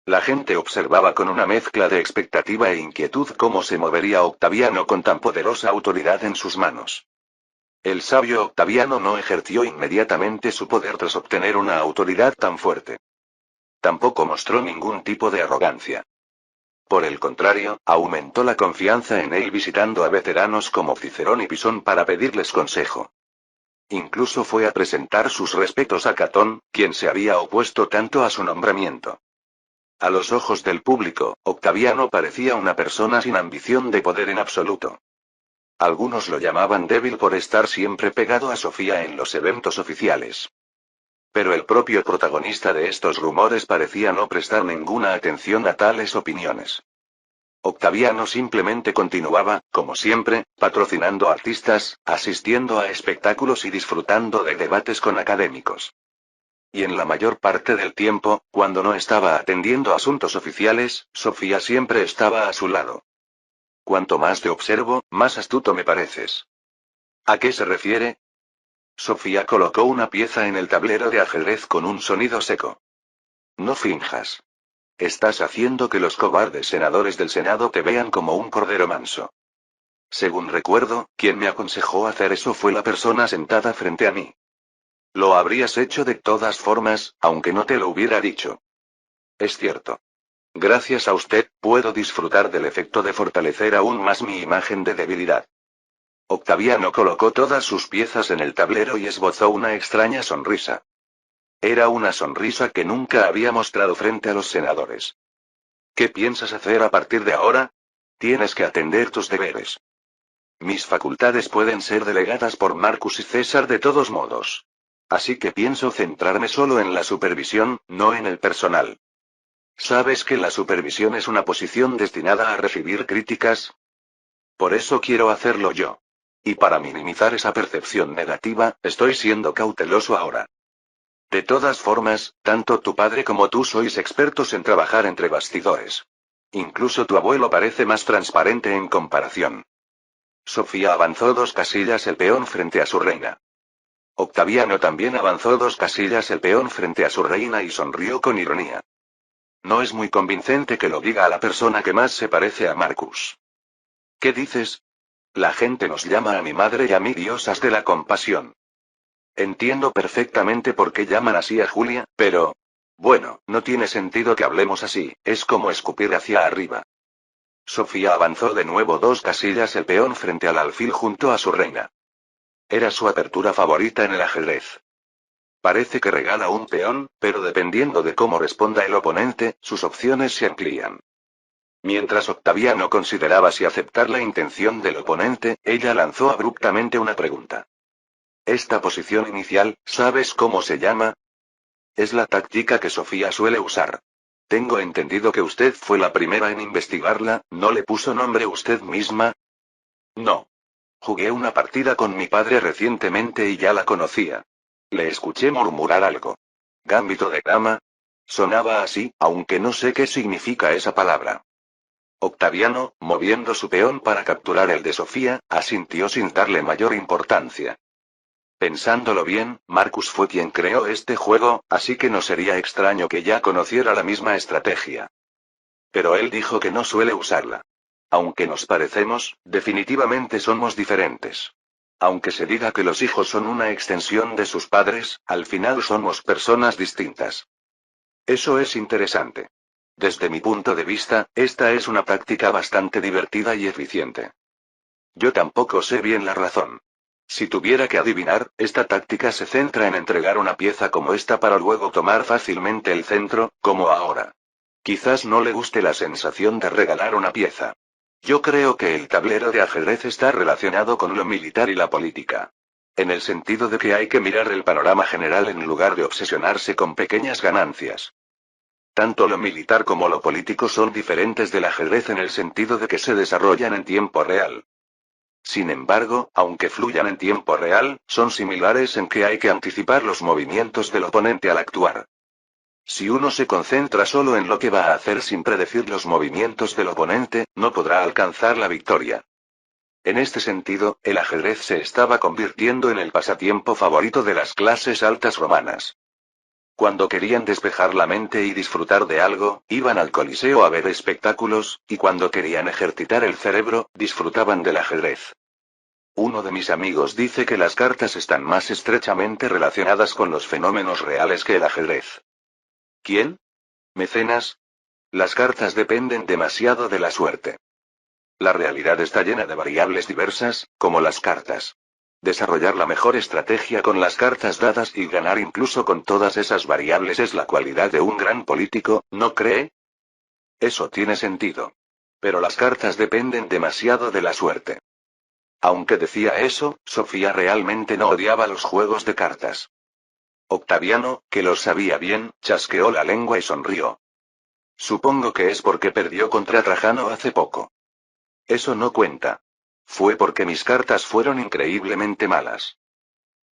La gente observaba con una mezcla de expectativa e inquietud cómo se movería Octaviano con tan poderosa autoridad en sus manos. El sabio Octaviano no ejerció inmediatamente su poder tras obtener una autoridad tan fuerte. Tampoco mostró ningún tipo de arrogancia. Por el contrario, aumentó la confianza en él visitando a veteranos como Cicerón y Pisón para pedirles consejo. Incluso fue a presentar sus respetos a Catón, quien se había opuesto tanto a su nombramiento. A los ojos del público, Octaviano parecía una persona sin ambición de poder en absoluto. Algunos lo llamaban débil por estar siempre pegado a Sofía en los eventos oficiales. Pero el propio protagonista de estos rumores parecía no prestar ninguna atención a tales opiniones. Octaviano simplemente continuaba, como siempre, patrocinando artistas, asistiendo a espectáculos y disfrutando de debates con académicos. Y en la mayor parte del tiempo, cuando no estaba atendiendo asuntos oficiales, Sofía siempre estaba a su lado. Cuanto más te observo, más astuto me pareces. ¿A qué se refiere? Sofía colocó una pieza en el tablero de ajedrez con un sonido seco. No finjas. Estás haciendo que los cobardes senadores del Senado te vean como un cordero manso. Según recuerdo, quien me aconsejó hacer eso fue la persona sentada frente a mí. Lo habrías hecho de todas formas, aunque no te lo hubiera dicho. Es cierto. Gracias a usted, puedo disfrutar del efecto de fortalecer aún más mi imagen de debilidad. Octaviano colocó todas sus piezas en el tablero y esbozó una extraña sonrisa. Era una sonrisa que nunca había mostrado frente a los senadores. ¿Qué piensas hacer a partir de ahora? Tienes que atender tus deberes. Mis facultades pueden ser delegadas por Marcus y César de todos modos. Así que pienso centrarme solo en la supervisión, no en el personal. ¿Sabes que la supervisión es una posición destinada a recibir críticas? Por eso quiero hacerlo yo. Y para minimizar esa percepción negativa, estoy siendo cauteloso ahora. De todas formas, tanto tu padre como tú sois expertos en trabajar entre bastidores. Incluso tu abuelo parece más transparente en comparación. Sofía avanzó 2 casillas el peón frente a su reina. Octaviano también avanzó 2 casillas el peón frente a su reina y sonrió con ironía. No es muy convincente que lo diga a la persona que más se parece a Marcus. ¿Qué dices? La gente nos llama a mi madre y a mí diosas de la compasión. Entiendo perfectamente por qué llaman así a Julia, pero... Bueno, no tiene sentido que hablemos así, es como escupir hacia arriba. Sofía avanzó de nuevo 2 casillas el peón frente al alfil junto a su reina. Era su apertura favorita en el ajedrez. Parece que regala un peón, pero dependiendo de cómo responda el oponente, sus opciones se amplían. Mientras Octaviano consideraba si aceptar la intención del oponente, ella lanzó abruptamente una pregunta. Esta posición inicial, ¿sabes cómo se llama? Es la táctica que Sofía suele usar. Tengo entendido que usted fue la primera en investigarla, ¿no le puso nombre usted misma? No. Jugué una partida con mi padre recientemente y ya la conocía. Le escuché murmurar algo. ¿Gambito de dama? Sonaba así, aunque no sé qué significa esa palabra. Octaviano, moviendo su peón para capturar el de Sofía, asintió sin darle mayor importancia. Pensándolo bien, Marcus fue quien creó este juego, así que no sería extraño que ya conociera la misma estrategia. Pero él dijo que no suele usarla. Aunque nos parecemos, definitivamente somos diferentes. Aunque se diga que los hijos son una extensión de sus padres, al final somos personas distintas. Eso es interesante. Desde mi punto de vista, esta es una táctica bastante divertida y eficiente. Yo tampoco sé bien la razón. Si tuviera que adivinar, esta táctica se centra en entregar una pieza como esta para luego tomar fácilmente el centro, como ahora. Quizás no le guste la sensación de regalar una pieza. Yo creo que el tablero de ajedrez está relacionado con lo militar y la política. En el sentido de que hay que mirar el panorama general en lugar de obsesionarse con pequeñas ganancias. Tanto lo militar como lo político son diferentes del ajedrez en el sentido de que se desarrollan en tiempo real. Sin embargo, aunque fluyan en tiempo real, son similares en que hay que anticipar los movimientos del oponente al actuar. Si uno se concentra solo en lo que va a hacer sin predecir los movimientos del oponente, no podrá alcanzar la victoria. En este sentido, el ajedrez se estaba convirtiendo en el pasatiempo favorito de las clases altas romanas. Cuando querían despejar la mente y disfrutar de algo, iban al Coliseo a ver espectáculos, y cuando querían ejercitar el cerebro, disfrutaban del ajedrez. Uno de mis amigos dice que las cartas están más estrechamente relacionadas con los fenómenos reales que el ajedrez. ¿Quién? ¿Mecenas? Las cartas dependen demasiado de la suerte. La realidad está llena de variables diversas, como las cartas. Desarrollar la mejor estrategia con las cartas dadas y ganar incluso con todas esas variables es la cualidad de un gran político, ¿no cree? Eso tiene sentido. Pero las cartas dependen demasiado de la suerte. Aunque decía eso, Sofía realmente no odiaba los juegos de cartas. Octaviano, que lo sabía bien, chasqueó la lengua y sonrió. Supongo que es porque perdió contra Trajano hace poco. Eso no cuenta. Fue porque mis cartas fueron increíblemente malas.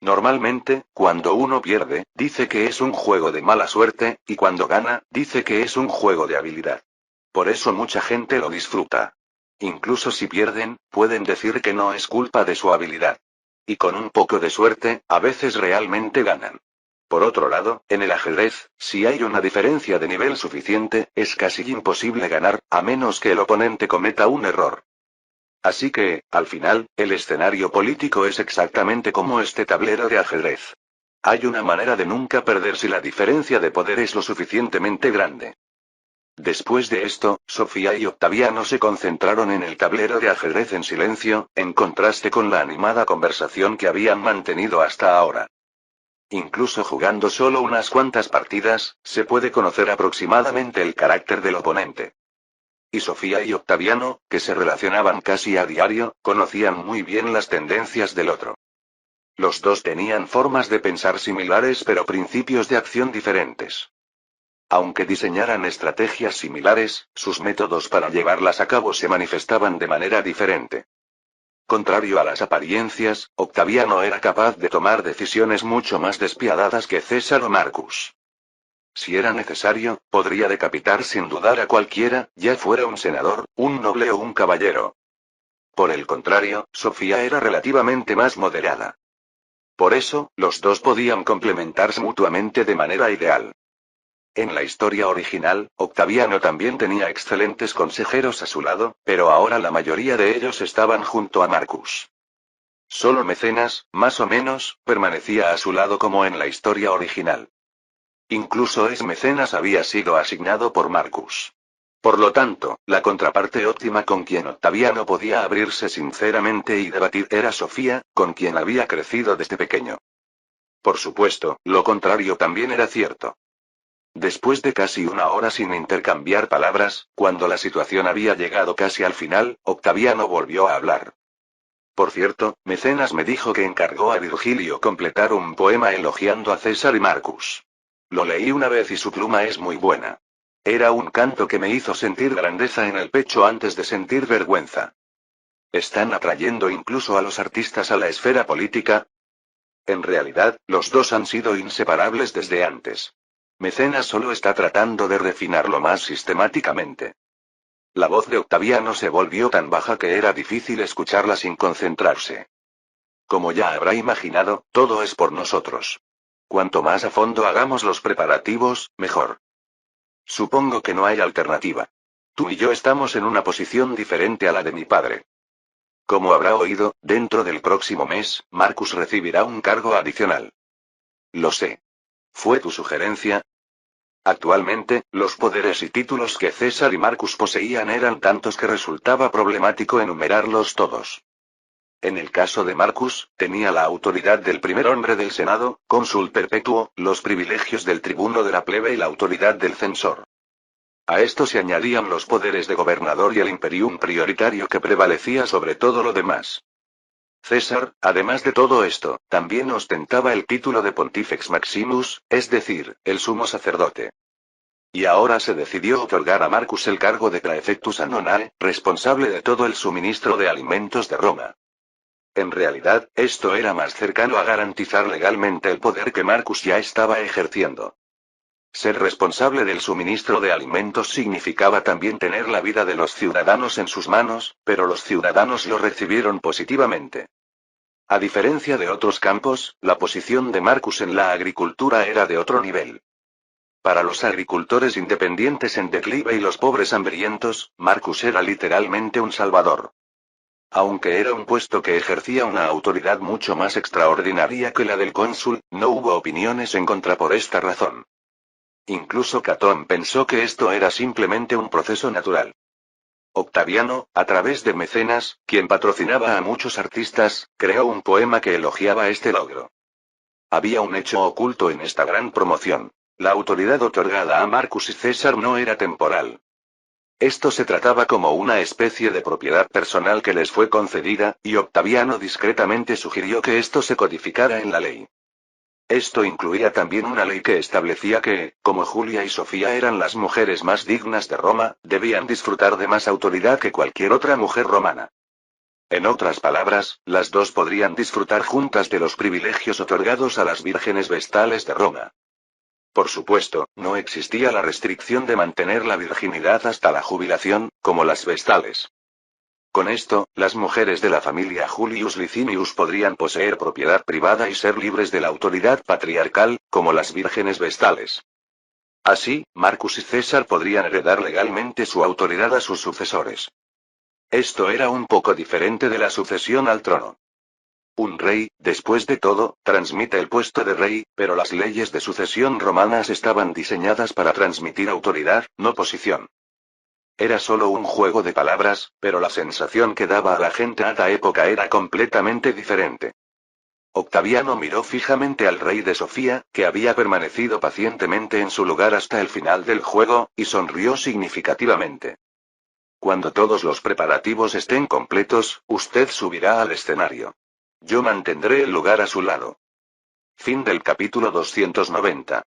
Normalmente, cuando uno pierde, dice que es un juego de mala suerte, y cuando gana, dice que es un juego de habilidad. Por eso mucha gente lo disfruta. Incluso si pierden, pueden decir que no es culpa de su habilidad. Y con un poco de suerte, a veces realmente ganan. Por otro lado, en el ajedrez, si hay una diferencia de nivel suficiente, es casi imposible ganar, a menos que el oponente cometa un error. Así que, al final, el escenario político es exactamente como este tablero de ajedrez. Hay una manera de nunca perder si la diferencia de poder es lo suficientemente grande. Después de esto, Sofía y Octaviano se concentraron en el tablero de ajedrez en silencio, en contraste con la animada conversación que habían mantenido hasta ahora. Incluso jugando solo unas cuantas partidas, se puede conocer aproximadamente el carácter del oponente. Y Sofía y Octaviano, que se relacionaban casi a diario, conocían muy bien las tendencias del otro. Los dos tenían formas de pensar similares pero principios de acción diferentes. Aunque diseñaran estrategias similares, sus métodos para llevarlas a cabo se manifestaban de manera diferente. Contrario a las apariencias, Octaviano era capaz de tomar decisiones mucho más despiadadas que César o Marcus. Si era necesario, podría decapitar sin dudar a cualquiera, ya fuera un senador, un noble o un caballero. Por el contrario, Sofía era relativamente más moderada. Por eso, los dos podían complementarse mutuamente de manera ideal. En la historia original, Octaviano también tenía excelentes consejeros a su lado, pero ahora la mayoría de ellos estaban junto a Marcus. Solo Mecenas, más o menos, permanecía a su lado como en la historia original. Incluso Mecenas había sido asignado por Marcus. Por lo tanto, la contraparte óptima con quien Octaviano podía abrirse sinceramente y debatir era Sofía, con quien había crecido desde pequeño. Por supuesto, lo contrario también era cierto. Después de casi una hora sin intercambiar palabras, cuando la situación había llegado casi al final, Octaviano volvió a hablar. Por cierto, Mecenas me dijo que encargó a Virgilio completar un poema elogiando a César y Marcus. Lo leí una vez y su pluma es muy buena. Era un canto que me hizo sentir grandeza en el pecho antes de sentir vergüenza. ¿Están atrayendo incluso a los artistas a la esfera política? En realidad, los dos han sido inseparables desde antes. Mecenas solo está tratando de refinarlo más sistemáticamente. La voz de Octaviano se volvió tan baja que era difícil escucharla sin concentrarse. Como ya habrá imaginado, todo es por nosotros. Cuanto más a fondo hagamos los preparativos, mejor. Supongo que no hay alternativa. Tú y yo estamos en una posición diferente a la de mi padre. Como habrá oído, dentro del próximo mes, Marcus recibirá un cargo adicional. Lo sé. ¿Fue tu sugerencia? Actualmente, los poderes y títulos que César y Marcus poseían eran tantos que resultaba problemático enumerarlos todos. En el caso de Marcus, tenía la autoridad del primer hombre del Senado, cónsul perpetuo, los privilegios del tribuno de la plebe y la autoridad del censor. A esto se añadían los poderes de gobernador y el imperium prioritario que prevalecía sobre todo lo demás. César, además de todo esto, también ostentaba el título de Pontifex Maximus, es decir, el sumo sacerdote. Y ahora se decidió otorgar a Marcus el cargo de praefectus anonae, responsable de todo el suministro de alimentos de Roma. En realidad, esto era más cercano a garantizar legalmente el poder que Marcus ya estaba ejerciendo. Ser responsable del suministro de alimentos significaba también tener la vida de los ciudadanos en sus manos, pero los ciudadanos lo recibieron positivamente. A diferencia de otros campos, la posición de Marcus en la agricultura era de otro nivel. Para los agricultores independientes en declive y los pobres hambrientos, Marcus era literalmente un salvador. Aunque era un puesto que ejercía una autoridad mucho más extraordinaria que la del cónsul, no hubo opiniones en contra por esta razón. Incluso Catón pensó que esto era simplemente un proceso natural. Octaviano, a través de Mecenas, quien patrocinaba a muchos artistas, creó un poema que elogiaba este logro. Había un hecho oculto en esta gran promoción. La autoridad otorgada a Marcus y César no era temporal. Esto se trataba como una especie de propiedad personal que les fue concedida, y Octaviano discretamente sugirió que esto se codificara en la ley. Esto incluía también una ley que establecía que, como Julia y Sofía eran las mujeres más dignas de Roma, debían disfrutar de más autoridad que cualquier otra mujer romana. En otras palabras, las dos podrían disfrutar juntas de los privilegios otorgados a las vírgenes vestales de Roma. Por supuesto, no existía la restricción de mantener la virginidad hasta la jubilación, como las vestales. Con esto, las mujeres de la familia Julius Licinius podrían poseer propiedad privada y ser libres de la autoridad patriarcal, como las vírgenes vestales. Así, Marcus y César podrían heredar legalmente su autoridad a sus sucesores. Esto era un poco diferente de la sucesión al trono. Un rey, después de todo, transmite el puesto de rey, pero las leyes de sucesión romanas estaban diseñadas para transmitir autoridad, no posición. Era solo un juego de palabras, pero la sensación que daba a la gente a la época era completamente diferente. Octaviano miró fijamente al rey de Sofía, que había permanecido pacientemente en su lugar hasta el final del juego, y sonrió significativamente. Cuando todos los preparativos estén completos, usted subirá al escenario. Yo mantendré el lugar a su lado. Fin del capítulo 290.